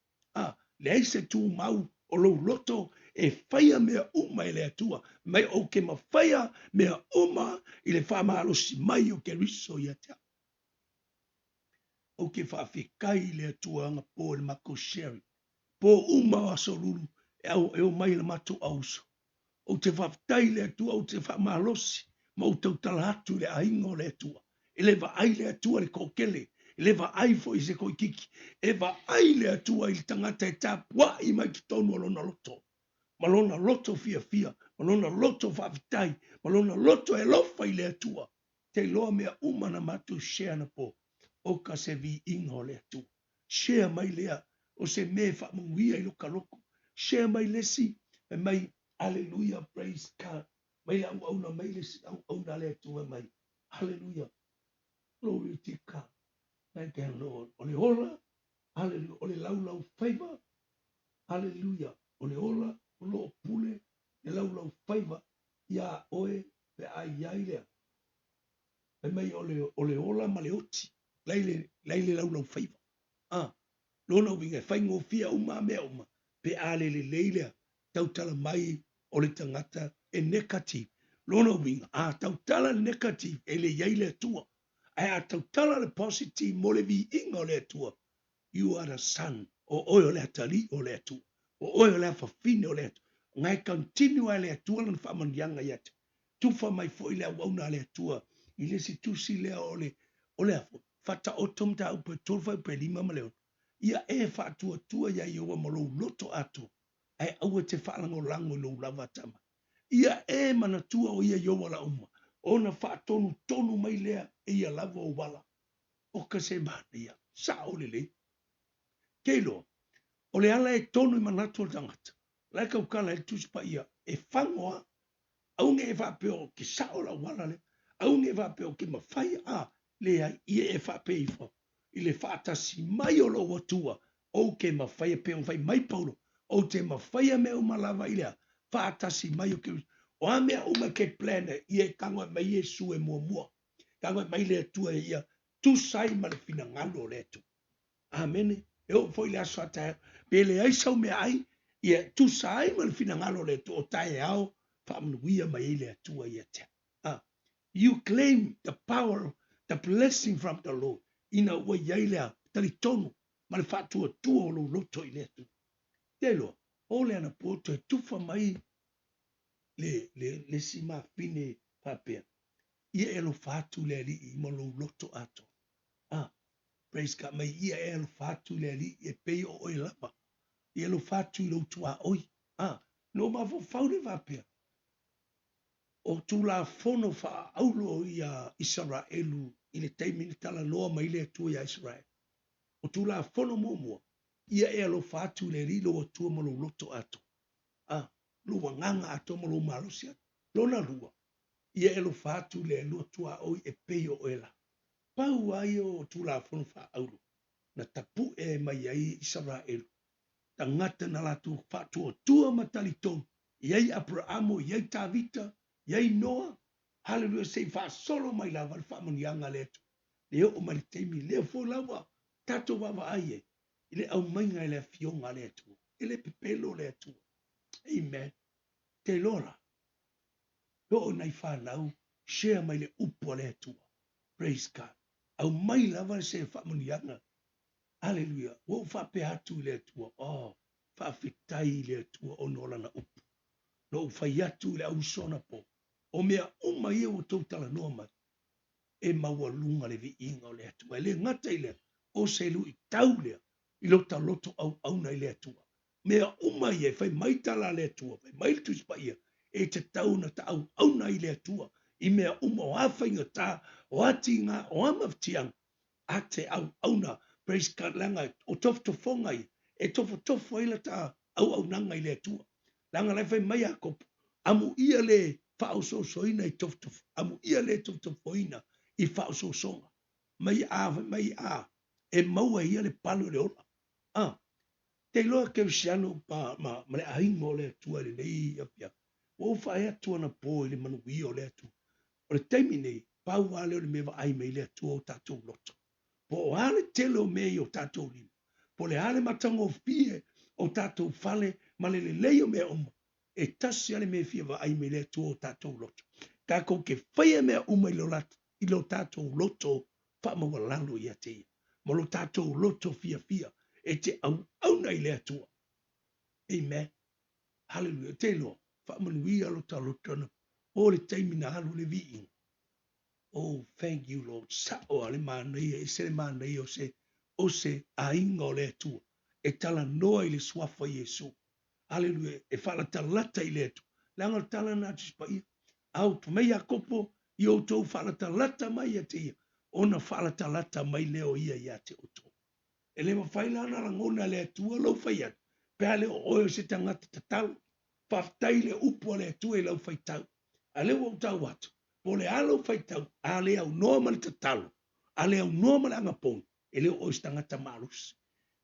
Leise tu mau o lo loto e whaia mea uma i lea tua. Mai o ke ma whaia mea uma i le whamaro si mai o ke riso i atea. O ke whawhikai i lea tua anga po le mako sherry. Po uma o aso ruru e o mai le matu auso. O te whawhitai lea tua o te whamalosi ma o tau talatu le ainga o lea tua. E le wa ai lea tua le kokele. Le va ai fo i se koi kiki. E va ai le atua i tangata e tapua i mai ki tonu malona loto. Malona loto fia fia. Malona loto whaavitai. Malona loto e lofa i le atua. Te loa mea umana matu share na po. O ka se vi ingo le atua. Share mai lea. O se me wha munguia i loka loko. Share mai lesi. E mai hallelujah praise God. Mai la auna mai lesi auna le atua mai. Hallelujah. Glory to God. Thank you, Lord. Ole ola, hallelujah. Ole lau favor, hallelujah. Ole ola, ole pule, le lau favor, ya oe, pe ai yailea. Pe mai ole ola maleoti, laile lau favor. Lona winga, whaingo fia uma mea uma, pe ale le leilea, tautala mai, ole tangata, e negative. Lona winga, tautala negative, e le yailea tua. Ai tautala le positive, mo le vi inga le tua. You are a son. O oyo le atali o le atu. O oyo le afafine o le atu. Ngai continue le atua lan whaman yanga yata. Tufa mai fo ile wauna le atua. Ile si tusi le o le afo. Fata o tomta upe tolfa upe lima maleo. Ia e fatua tua ya iowa malo loto atu. Ai aua te whalango lango lo lava tama. Ia e mana tua o ia iowa la uma. Ona whaatonu tonu mai lea e ia lava o wala. O ka se mana ia. Sa o le. Keilo, o le ala e tonu i manatu o tangata. Lai kau kala e tuspa ia, e whangoa, aunge e whapeo ki saola wala le, aunge e whapeo ki mawhai le ai, ia e whape i wha. I le whaatasi mai o lo watua, o ke mawhai e peo whai mai paulo, o te mawhai a mea umalava i lea, whaatasi mai o ke, o a mea uma ke plane, ia e kangoe mai e su e mua mua, kangoe mai le atua ia, tu sai ma le fina ngalo le atu. Amen. Eu foi le aso ata pele ai sau me ai ia tu sai mal fina ngalo le to tai ao fam wia mai le tua ia te. You claim the power, the blessing from the Lord. Ina wa yaila tali tonu mal fatu tu lo loto ile tu. Telo ole ana poto e tufa mai le sima fine papia. Ia elo fatu le li mo lo loto ato. Praise God, mai ia e alo fatu le ali e pei o oi lapa. I alo fatu i lo tua oi. No ma fo faure vapea. O tu la fono fa aulo i a Israelu i le teimini tala noa mai le tua i a Israel. O tu la fono momua. Ia e alo fatu le ali lo o tua mo lo loto ato. Lo wanganga ato mo lo marosia. Lona lua. Ia e alo fatu le lo tua oi e pei o oi la. Pau ai o tu la fono fa aulo. Na tapu e mai ai Israel. Tangata na latu fatua tua matali tonu. Iai Abrahamo, iai Tavita, iai Noa. Hallelujah, sei fa solo mai lava fa manianga leto. Leo o mai teimi, leo fo lava. Tato wawa aie. Ile au mainga ele fionga leto. Ile pepelo leto. Amen. Te lora. Lo o nai fa lau. Share mai le upo leto. Praise God. Au mai lava se fa manianga. Hallelujah. Wo fa pe atu le tua. Fa fitai le tua o nola na upu. No fa yatu le au sona po. O mea uma ia o tau tala noa mai. E maua lunga le vi inga o le atua. E le ngata i le o se lu i tau lea. I lo ta loto au na i le atua. mea uma ia fai mai tala le atua, fai mai tu spa ia, e te tau na ta au na i le atua, i mea uma o hawhai ngā tā, o ati ngā, o amaftiang, a te au na, praise God langa, o tofu tofonga i, e tofu ila ta au nanga i le atua. Langa lai fai mai a kopu, amu ia le whao so soina i tofu, amu ia le tofu ina i whao so songa. Mai a, e maua ia le palo le ola. Te loa ke usiano ma le aingo le atua le nei apia. O whae atua na po le manu i o le atua. O le taimi nei, pau wale o le mewa ai mei le atua o tatou loto. Po o hale tele o mei o tatou lima. Po le hale matanga o fie o tatou fale ma le leo mea uma. E tasi ale mea fia wa ai mei le atua o tatou loto. Ka kou ke whaia mea uma i lo tatou loto wha mawa lalo i ateia. Ma lo tatou loto fia e te au nei le atua. Amen. Hallelujah. Te loa. Whaamanuia lo ta lotana. O le taimi na halu le vi'i. Oh, thank you, Lord. Sa o ale mānei, e se le mānei o se ainga o le atua. E tala noa i le swafa Yesu. Hallelujah. E whala talata i le atu. Langa tala na tispa ia. Au tu mei a kopo, i o tau whala talata mai a te ia. Ona whala talata mai leo ia i a te o tau. E le mawhaila ana rangona le atua lau whaiat. Pea le o oio se tangata tatau. Whaftai le upua le atua i lau whaitau. A le wau tau watu. Po le alo whaitau. A le au noa mali tatalo. A le au noa mali angapon. E le o oio se tangata marus.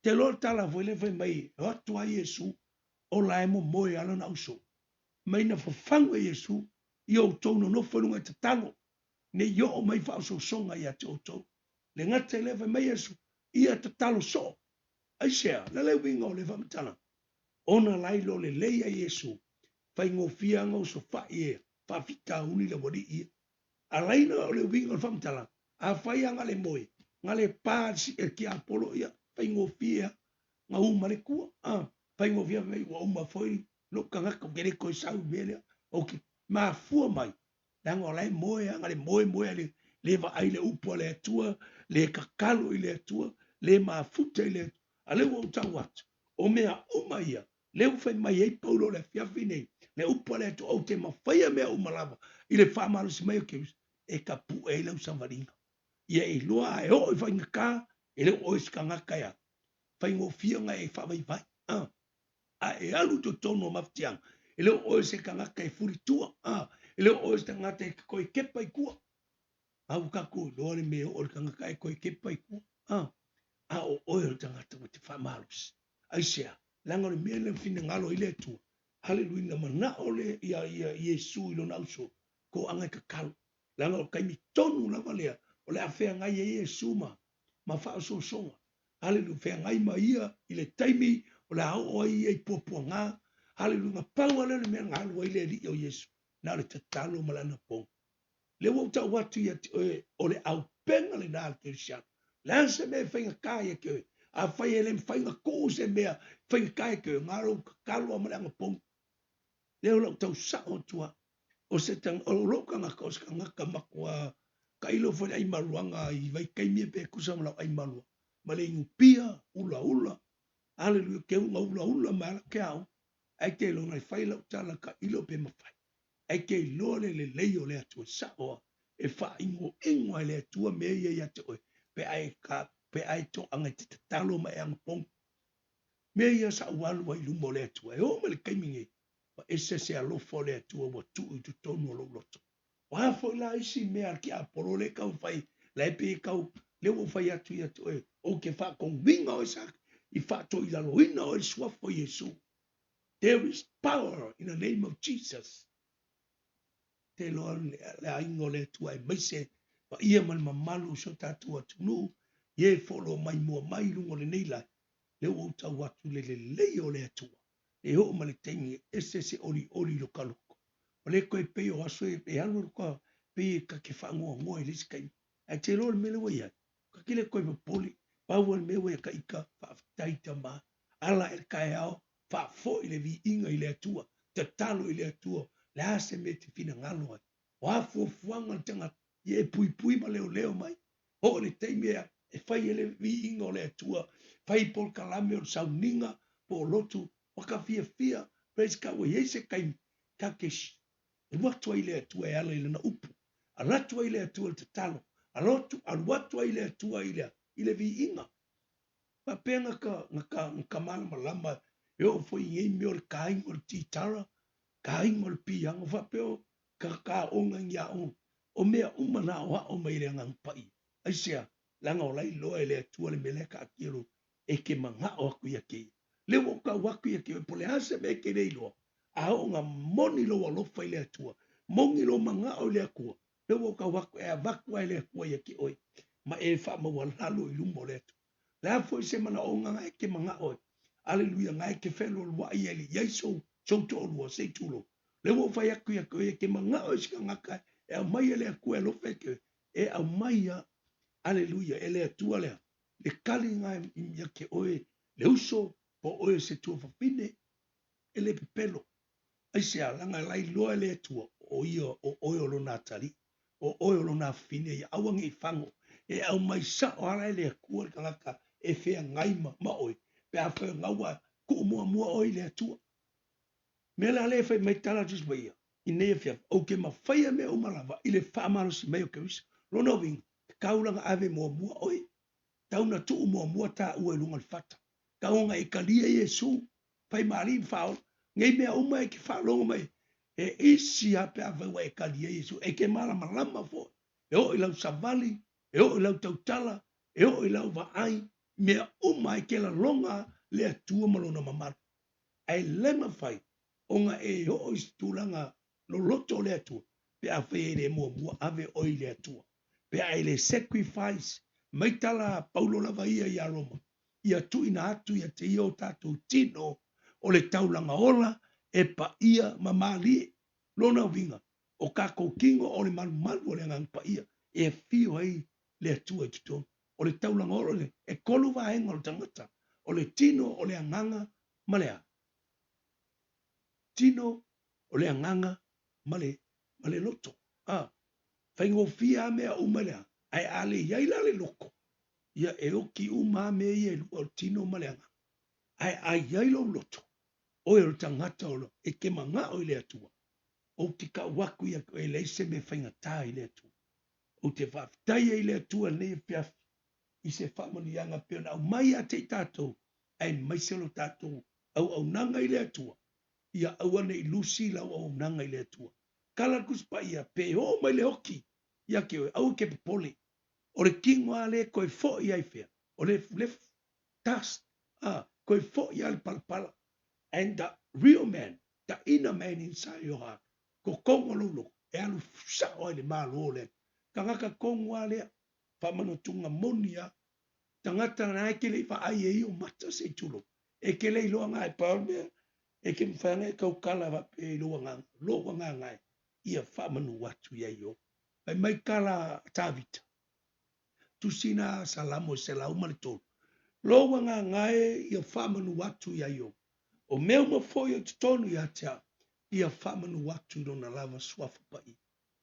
Te loa tala voi le whai mai. Hatu a Yesu. O la emo moe ala na uso. Mai na whawhangu e Yesu. I o tono no whanunga tatalo. Ne yo o mai whao songa i a te o tau. Le ngata le whai mai Yesu. Ia tatalo so. Aisea, na le winga o le whamatana. Ona lailo le leia Yesu. Fai ngō fianga o so wha e. Whawhita uni le wari ia. A laina o le winga o le whamatana. A whai anga le moe. Nga le pāsi e ki Apolo ia. Fai ngō fia. Nga uma le kua. Fai ngō fia mai wa uma foi. Loka ngaka kere koe sau melea. Ok. Ma fua mai. Langa o lai moe anga le moe le. Le va ai le upua le atua. Le kakalo i le atua. Le mafuta i le atua. A leu au tau atu. O mea uma ia. Leu fai mai ei paulo le fiafi nei. Le upa le atu au te mawhaia mea umalava. I le whaamaru si mai o keus. E ka pu e lau savaringa. Ia e loa e o i whainga ka. E leu o iska ngaka ia. Whai ngō fianga e whawai vai. A e alu to tono maftiang. E leu o iska ngaka e furitua. E leu o iska ngata e koe kepa i kua. Au kako loa le mea o iska ngaka e koe kepa i kua. A o oil tangata with the farmers. Aisea, langa le mele fina ngalo ile tu. Hallelujah na mana ole ia Yesu ilo nauso ko anga kakalo. Langa o kai mi tonu la valea. Ole a fea ngai e Yesu ma fa so songa. Hallelujah fea ngai ma ia ile taimi ole a o ai e popo nga. Hallelujah pawa le me ngalo ile li o Yesu. Na le tatalo malana pong. Le wo ta watu ia ole au penga le na te sha. Lanse me whainga kāia ke, a whai ele whainga kōse mea, whainga kāia ke, ngaro kakalo amaranga pong. Leo lau tau sao tua, o se tang, o loka ngaka, o se ngaka makua, ka ilo whai ai maruanga, i vai kaimia pe kusa malau ai marua. Ma le ingu pia, ula, hallelujah, ke unga ula, ma ala ke au, ai ke ilo ngai whai lau tala ka ilo pe mawhai. Ai ke ilo le leio le atua sao, e wha ingo le atua mea ia te oe. Pe ai to anga te talo mai ang pong me ia sa walu ai lumo le atua e o mele kaiminge pa ese se alofo le atua wa tu i tonu lo loto wa fo la isi me ar ki Apolo le kau fai la pe kau le wo fai atu ia to e o ke fa con vinga o sa i fa to i la loina o swa fo Yesu. There is power in the name of Jesus. Te lo le aingo le tua e maise pa ia man mamalu so tatu atunu ye folo mai mua mai lungo le neila le o tau atu le o le atua e ho ma le tengi ese se oli lo kaloko o le koe pe o aso e pe anu ko pe ka ke fango ngo e liskai a te lo me le wea ka kile koe pe poli pa wo me wea ka ika fa taita ma ala e kai ao fa fo ile vi inga ile atua te talo ile atua le ase me te fina ngalo ai wa fu fuanga tanga ye pui ma leo mai o le teimea e fai ele vi inga o le atua fai pol kalame o sauninga po lotu Wakafia, praise ka o yese kai kakesh. E watu ile atua e ala ile na upu. Aratu ile atua te talo. Alwatu ile atua ile vi inga. Papenga ka malama lama. Yo foi ngei meo ka ingol titara. Ka ingol piang vapeo ka onga ngia on. O mea umana o meire ngang pai. Aisia langa o lai loa ile atua le meleka akiro. E ke manga o aku ya kei. Lewo ka waku ya kei. Pole hase me ke rei loa. A o nga moni lo alofa ile atua. Mongi lo manga o ile akua. Lewo ka waku e a waku ile akua ya ki oi. Ma e wha ma walalo i lumbo le atu. Lea foi se mana o nga ke manga oi. Aleluia ngai ke whelo lua i eli. Yaiso to olua se tulo. Lewo whai aku ya koe ke manga oi sika ngaka. E au mai ele akua e lo feke. E au mai ya. Aleluia ele atua lea. Le kali ngai ya ke oi. Le uso po oi se tua whapine. Ele pepelo. Aisia langa lai loa le tua o ia o oiolo na tari o oiolo na fine ia awangi fango e au mai sa o ala le kua kalaka e fea ngaima ma oi pe a fe ngawa ku mua oi le tua me la le fe mai tala just baia i ne fia o ke ma faia me o malava i le fa maro si mai o ke wis lo no ving kaulanga ave mua oi tauna tu mua ta ua lunga fata kaunga e kalia Yesu pai mari fao ngai mea uma e ki whalongo mai, e isi ape a wawa e kalia Yesu, e ke mara malama fo, e o ilau savali, e o ilau tautala, e o ilau vaai, mea uma e ke la longa le atua malona mamara. Ai lema fai, onga e o istulanga lo loto le atua, pe a whaere mua ave oi le atua, pe a ele sacrifice, maitala paulo lava ia i aroma, ia tu ina atu ia te ia o tātou tino, o le taulanga ola e pa ia mamali lona vinga o kako kingo o le malu o le ngang pa ia e fio ai le atua i tuton o le taulanga ola le e kolu vaenga o le tangata o le tino o le anganga malea tino o le anganga male loto whaingo fia mea umalea ai ale iaila le loko ia e oki uma me ia o tino maleanga ai iailo loto o e tangata o e ke manga o le atua o te ka waku ia e leise me whainga tā i le atua o te whaftai i le atua ne piafi i se whamani anga peona au mai a te tātou ai maiselo tātou au nanga i le atua ia au ane i lusi lau au nanga i le atua kala kuspa ia pe o mai le oki ia ke au ke pepole o le kingo ale koe fo i ai fea o le tas koe fo i ale palapala. And the real man, the inner man inside your heart, ko kongo lolo, e alu sa o le malo le. Kangaka kongo ale, pamano tunga monia, tangata na eke le fa ai e o mata se tulo. E ke le loa ngai palme, e ke mwhanga e kaukala va pe loa ngai, ia whamanu watu ia yo. Ai mai kala tavita. Tusina salamo se la umalito. Loa ngai ia whamanu watu ia yo. O mea ma foi o tonu ia tea, ia whamanu watu no na lava swafa pai.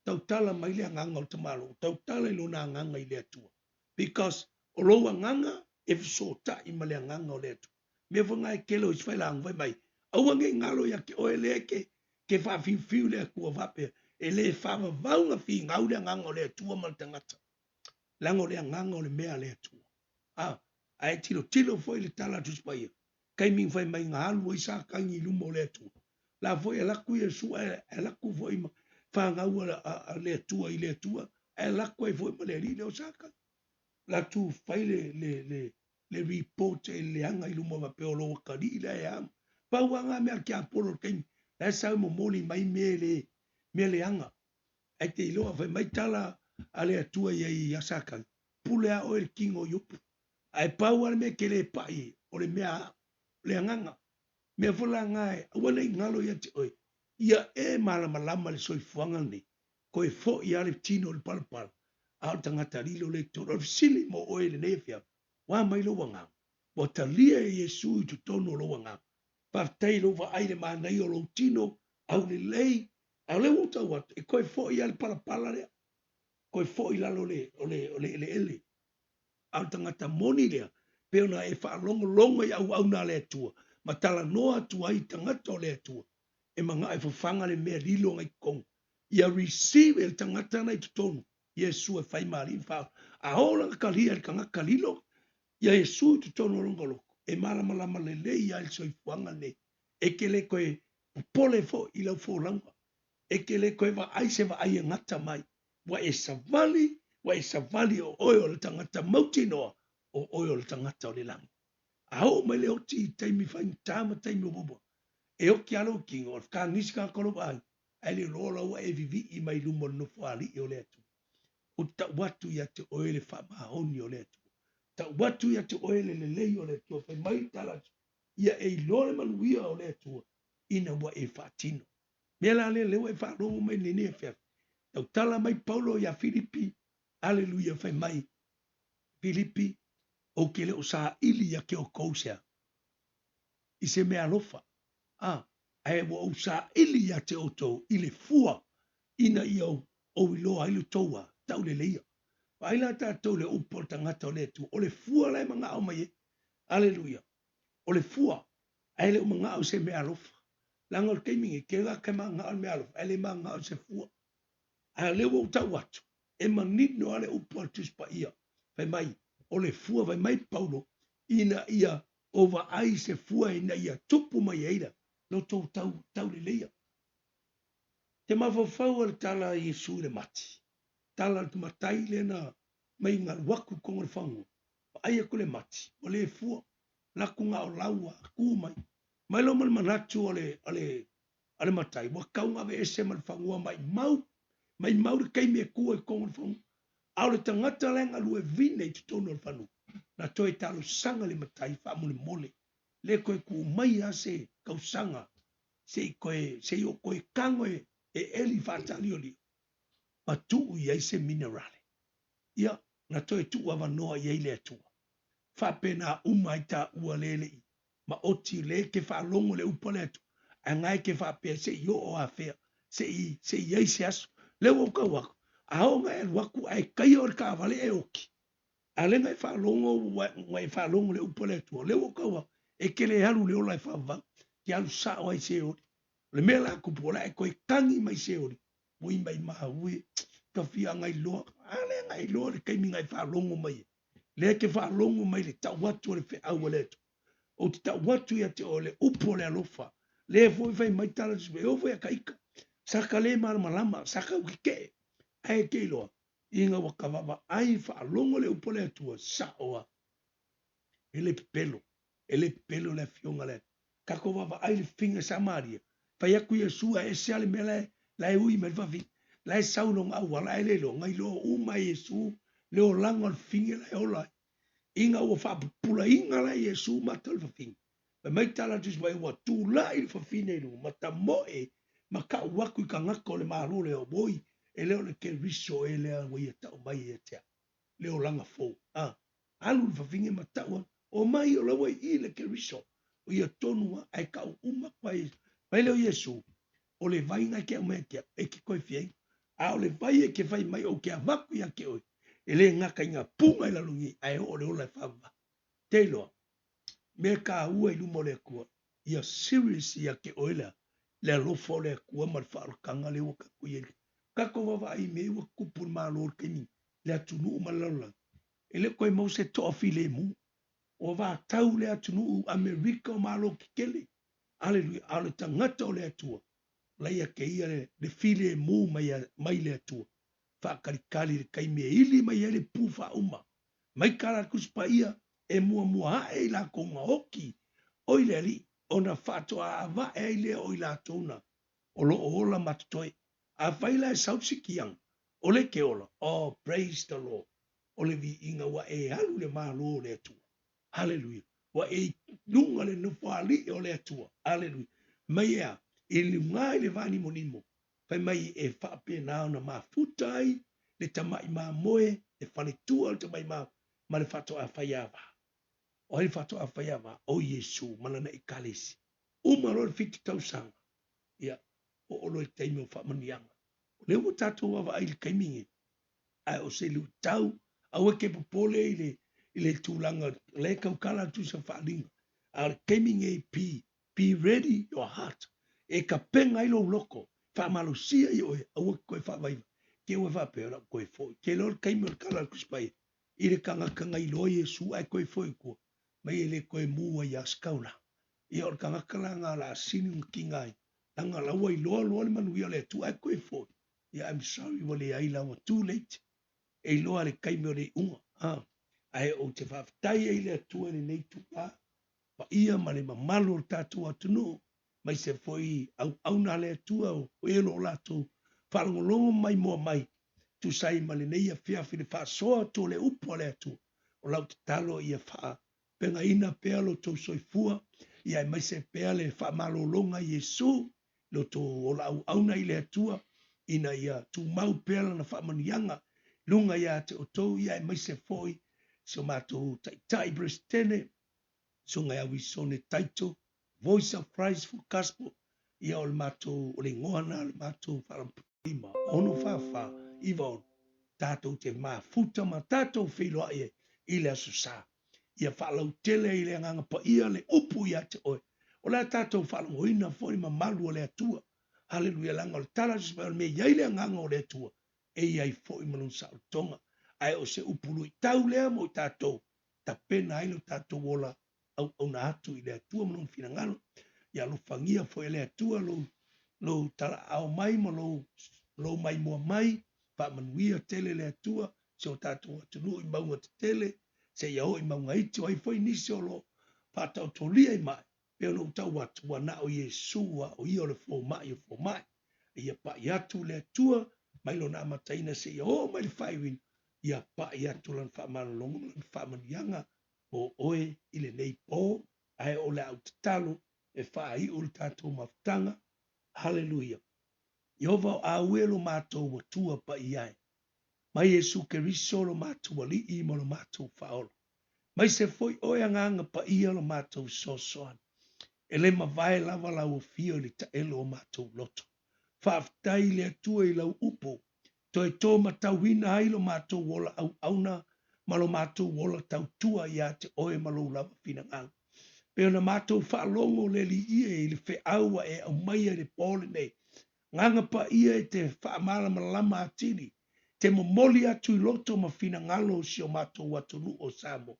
Tautala mai le anganga o tamalo, tautala ilo na anganga i le atua. Because o loa nganga, e visota i ma le anganga o le atua. Mea wanga e kelo i swaila angwai mai. Awange ngalo ia ke oe leke, ke whafiu le akua vape, e le whama vaunga fi ngau le anganga o le atua mal tangata. Lango le anganga o le mea le atua. Ai tilo foi le tala tuspaia. Kai mi fai mai ngā alu i sa kangi lumo le atu. La foi e laku i su e laku foi ma fa ngau a le atua i le atua e laku e foi ma le ri le o saka. La tu fai le report e le anga i lumo ma peolo o kari i le e am. Pa wanga mea ki a polo kengi. La sa mo moli mai me le anga. Ai te iloa fai mai tala a le atua i a saka. Pule a o el kingo yupu. Ai pa wale me ke le pai o le mea le anganga me fola ngai wala ngalo ya te oi ia e malama le soifuanga ni ko e fo ia le tino le palpal a tangata lilo le toro sili mo oi le nefia wa mai lo wanga o talia e Yesu tu tono lo wanga pa tai lo va aire ma nei o lo tino au le lei a le uta wat e ko e fo ia le palpal le ko e fo ia lo le a tangata moni le pe ona e fa longo ia au na le tua ma tala noa tu ai tangata o le atua. E manga e fafanga le mea lilo ngai kong. Ia receive el tangata na i tutonu. Yesu e fai mari fa. A hola kalia el kanga kalilo. Ia Yesu i tutonu longolo. E mala malama le le ia il soi fuanga ne. E ke le koe pole fo i lau fo langa. E ke le koe va ai se va ai ngata mai. Wa e savali o oio le tangata mauti noa. O oio le tangata o le langi. A ho mai le oti i taimi whain tāma taimi o bobo. E o ki alo ki ngor, ka ngisi ka kolo ai. Ai le rola ua e vivi i mai lumo no fuali i o le atu. O ta watu ia te oele wha mahoni o le atu. Ta watu ia te oele le lei o le atu. Fai mai tala ia e lore manuia o le atu. Ina wa e whatino. Mea la le lewa e wharongo mai nene e whea. Tau tala mai Paulo ia Filipi. Aleluia fai mai. Filipi. O ke le o sa ili ia ke o kousea. I se mea lofa. Ai wa o sa ili ia te oto. I le fua. Ina ia o iloa ilu toua. Tau le leia. Waila ta tau le upo tangata o le tu. O le fua lai mga au mai. Aleluia. O le fua. Ai le mga au se mea lofa. Langa o keimingi. Ke la ke mga au mea lofa. Ai le mga au se fua. Ai le wo tau watu. E manino ale upo tuspa ia. Fai mai. O le fua vai mai Paulo. Ina ia over ai se fua ina ia tupu mai eira. No tau le leia. Te mawhawhau al tala Yesu le mati. Tala tu matai le na mai ngā waku kongo le whangu. Ai ako le mati. O le fua. Laku ngā o laua. Kū mai. Mai lo man manatu o le matai. Wa kaunga ve ese man whangua mai mau. Mai mau le kaimi e kua e kongo le whangu. Au le tangata lenga lue vine i tutono le whanu. Na toi talo sanga le matai whamule mole. Le koe ku mai a se kausanga. Se o koe kango e eli whatali o li. Ma tuu i eise minerale. Ia, na toi tuu awa noa i eile atua. Whape na umai ta ua lele i. Ma oti le ke whalongo le upale atu. A ngai ke whape se i o a whea. Se i eise asu. Le waka wako. A hao ngai waku ai kai o ka wale e oki. A le ngai whalongo le upale atu. Le waka wako. E kele halu le ola e whawa. Ki alu sa o ai se ori. Le mela kupola e koe kangi mai se ori. Mui mai maha ue. Ka fia ngai loa. Ale ngai loa le kaimi ngai whalongo mai. Le ke whalongo mai le tau watu le whi au le tu. O te tau watu ia te o le upo le alofa. Le foi fai mai tala tupe. O foi a kaika. Saka le malama. Saka ukike. Ai ke loa. Inga wakawaba. Ai whalongo le upo le atua. Sa oa. Ele pelo. Ele pelo le fionga le. Kako waba ai le finga samaria. Fai aku Yesua e se ale mele lai ui me fafi lai sauno nga wa lai lelo ngai lo uma Yesu le o langa al finge lai ola inga o fa pula inga lai Yesu matal fafi pe mai tala tus vai wa tu lai fafi ne lu mata mo e maka waku ka ngako le maro le o boy e le o le ke riso e le wa ia ta mai e te le o langa fo alu fafi nge mata o mai o lawa i le ke riso o ia tonu ai ka uma pai Pai leo Yesu, o le vai ngai ke umea kia, e ke koe fieng, a o le vai e ke vai mai o ke avaku ia ke oi, e le ngaka inga punga i lalungi, a o le ola e whawa. Te loa, me ka ua i lumo le kua, ia serious ia ke oila, le alofo le kua mar whaarukanga le waka kuieri. Kako wawa ai me ua kupu maa lor keni, le atunu umalala. E le koe mau se toafi le mu, o wa tau le atunu Amerika o maa lo kikele. Aleluia, ale tangata o le atua. Laia ke ia le file mu mai le atua. Whaakarikali le kaime ili mai ele pufa uma. Mai kara kuspa ia e mua hae la konga hoki. Oi le ali, ona whatoa a va e le oi la tona. O lo ola matatoe. A whaila e sausi kiang. O le ke ola. Oh, praise the Lord. O le vi inga wa e halu le maa lo le atua. Hallelujah. Wa e nunga le nufuali o le atua. Aleluia. Mai ea, e li ngai le vani monimo. Pai mai e whape nao na mafutai, le tamai ma moe, le whale tua le tamai ma le whato a whaiawa. O le whato a whaiawa, o Yesu, manana i kalesi. Umaro le fiti tausanga. Ia, o olo e teime o whamanianga. O leo mo tatou awa ai le kaimingi. Ai o se lu tau, au e ke popole i le tūlanga, le kaukala tu sa whaalinga. Al coming AP, be ready your heart. E ka penga ilo loko. Fa malusia i oe. Awa koe fa vaiva. Ke oe fa pera koe foi. Ke lor kaimi o kala kuspai. Ire kanga ilo Yesu ai koe foi kua. Mai ele koe mua i askaula. Ia o kanga ngā la sini ngai. Nanga laua i loa loa le manuia le tu ai koe foi. Yeah, I'm sorry wale ai lawa too late. E loa le kaimi o le unga. Ai o te whaftai e le atua le nei tupa. Pa ia ma le mamalo o tātou atunu. Mai se foi au na le atua o elo o lato. Whalongolongo mai mua mai. Tu sai ma le nei a whiawhi le whasoa to le upo le atua. O lau te talo ia wha. Penga ina pea lo tau soifua. Ia mai se pea le wha malo longa Yesu. Lo to o lau au na i le atua. Ina ia tu mau pea na wha manianga. Lunga ia te o tau ia mai se foi. So mato tai brestene. So ngai awi sone taito. Voice of Christ for Gospel. Ia o le mato o le ngoana le mato wharampima. Ono whawha. Iwa on. Tātou te mafuta ma tātou whiloa e. Ile aso sa. Ia whalau tele i le anganga pa ia le upu ia te oe. O le tātou whalango ina fori ma malu o le atua. Hallelujah langa o le tala sipel me iai le anganga o le atua. E iai fori manun sa o tonga. Ai o se upulu i tau lea mo i tātou. Ta pena ailo tātou wola au na atu i le atua manun fina ngalo. Ia lo fangia fo le atua lo tala au mai mo lo mai mua mai. Pa manuia tele le atua. Se o tātou atunu i maunga te tele. Se ia o i maunga iti o ai fo inisi o lo. Pa tau tolia i mai. Peo no tau watu wana o Yesua o ia o le fo mai o fo mai. Ia pa i atu le atua. Mai lo na mataina se ia o mai le whaiwin. Ia pa i atu lan whamalongo lan whamanianga. O oe i le nei po. Ai o le au te talo. E whai o le tātou maftanga. Hallelujah. Iova o aue lo mātou wa tua pa i ai. Mai Yesu ke riso lo mātou wa li i mo lo mātou whaolo. Mai se foi oe anganga pa ia lo mātou sosoan. E le mawai lava lau o fio li ta elo o mātou loto. Whaaftai le atua i lau upo. To e tō matau hina ai lo mātou wola au auna. Ma lo mātou wola tau tua ia te oe malo lava fina ngang. Peo na mātou whaalongo le li ia i le whe aua e au maia le pole nei. Nganga pa ia e te whaamala malama atiri. Te momoli atu i loto ma fina ngalo si o mātou watunu o Samo.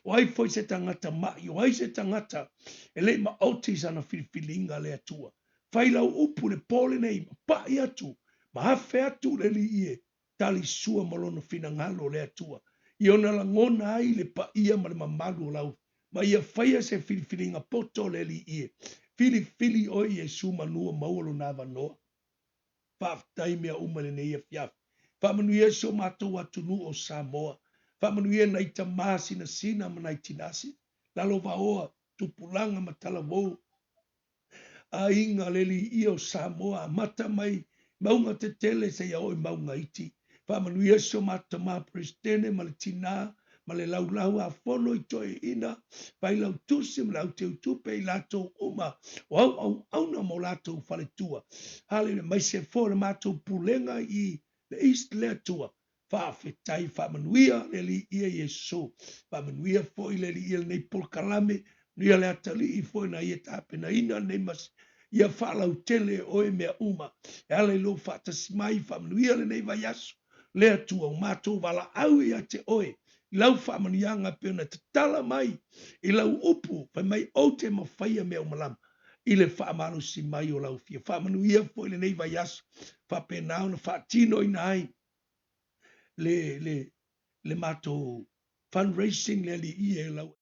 O ai foi se tangata mai, o ai se tangata e le ma oti sana filifilinga le atua. Whailau upu le pole nei, ma pa i atu, ma hafe atu le li ie, tali sua malono fina ngalo le atua. I ona la ngona ai le pa ia ma le mamalu lau, ma ia whaia se filifilinga poto le li ie. Filifili o Yesu manua maualo na vanoa. Whaftai mea umale nei e fiaf. Whamanuia so mātou atunu o Samoa. Whamanuia nei ta māsi na sina ma nei tinasi. Lalo vaoa tupulanga matala vou. A inga leli i o Samoa. Mata mai maunga te tele se ia oi maunga iti. Whamanuia so mata mā prestene ma le tina. Ma le lau a fono i toi ina. Pai lau tusi ma lau te utupe i lato uma. O au na mo lato whaletua. Hale mai se fōra mātou pulenga i le east le atua. Whaafetai whamanuia le li ia Yesu. Whamanuia fo i le li ia nei polkalame. Nia le atali i fo na ia tāpena ina nei mas. Ia whalau tele oe mea uma. E ale lo whatasimai whamanuia le nei vaiasu. Le atua o mātou wala au ia te oe. I lau whamanianga peona te tala mai. I lau upu. Whai mai o te mawhaia mea umalama. I le whaamano si mai o lau fia. Whamanuia fo i le nei vaiasu. Whapenao na whaatino i nai. Le mato fundraising le li i e lau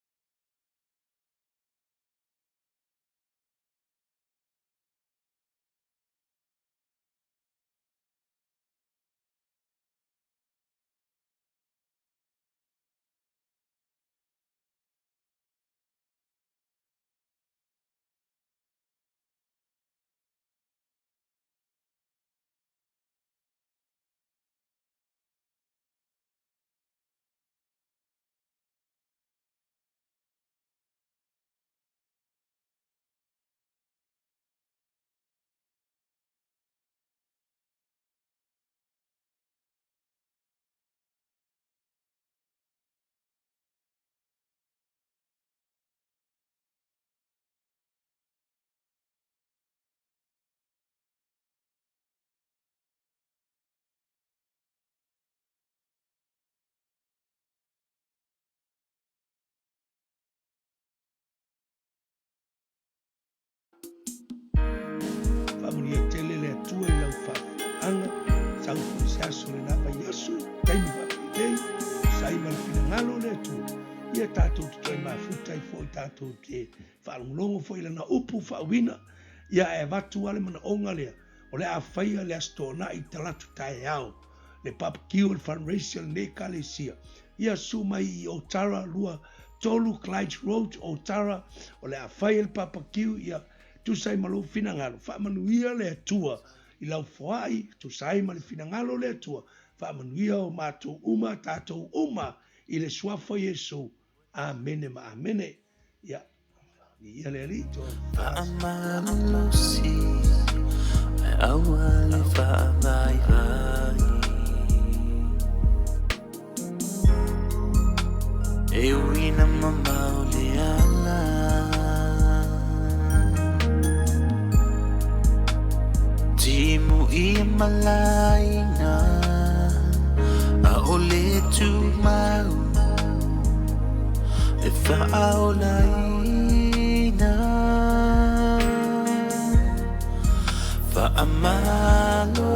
finangalo le tu. Ia tātou te toi mafuta I fo I tātou te whaalongolongo fo I lana upu whaawina. Ia e watu ale mana onga lea. O le a whaia le astona I talatu tae au. Le papakiu le fundraiser le kalesia. Ia sumai I Otara lua tolu Clyde Road Otara. O le a whaia le papakiu ia tusai malo finangalo. Whaamanuia le atua. I lau foai tusai ma le finangalo le atua. Whaamanuia o mātou uma tātou uma. I le suafa Yesu. Amene ma amene. Ia. Ia le rito. Paamanu lusi. Awali faamai vai. Ewina mamau le ala. Timu I malaina. A ole tu mau. E whaolaina. Whaamalo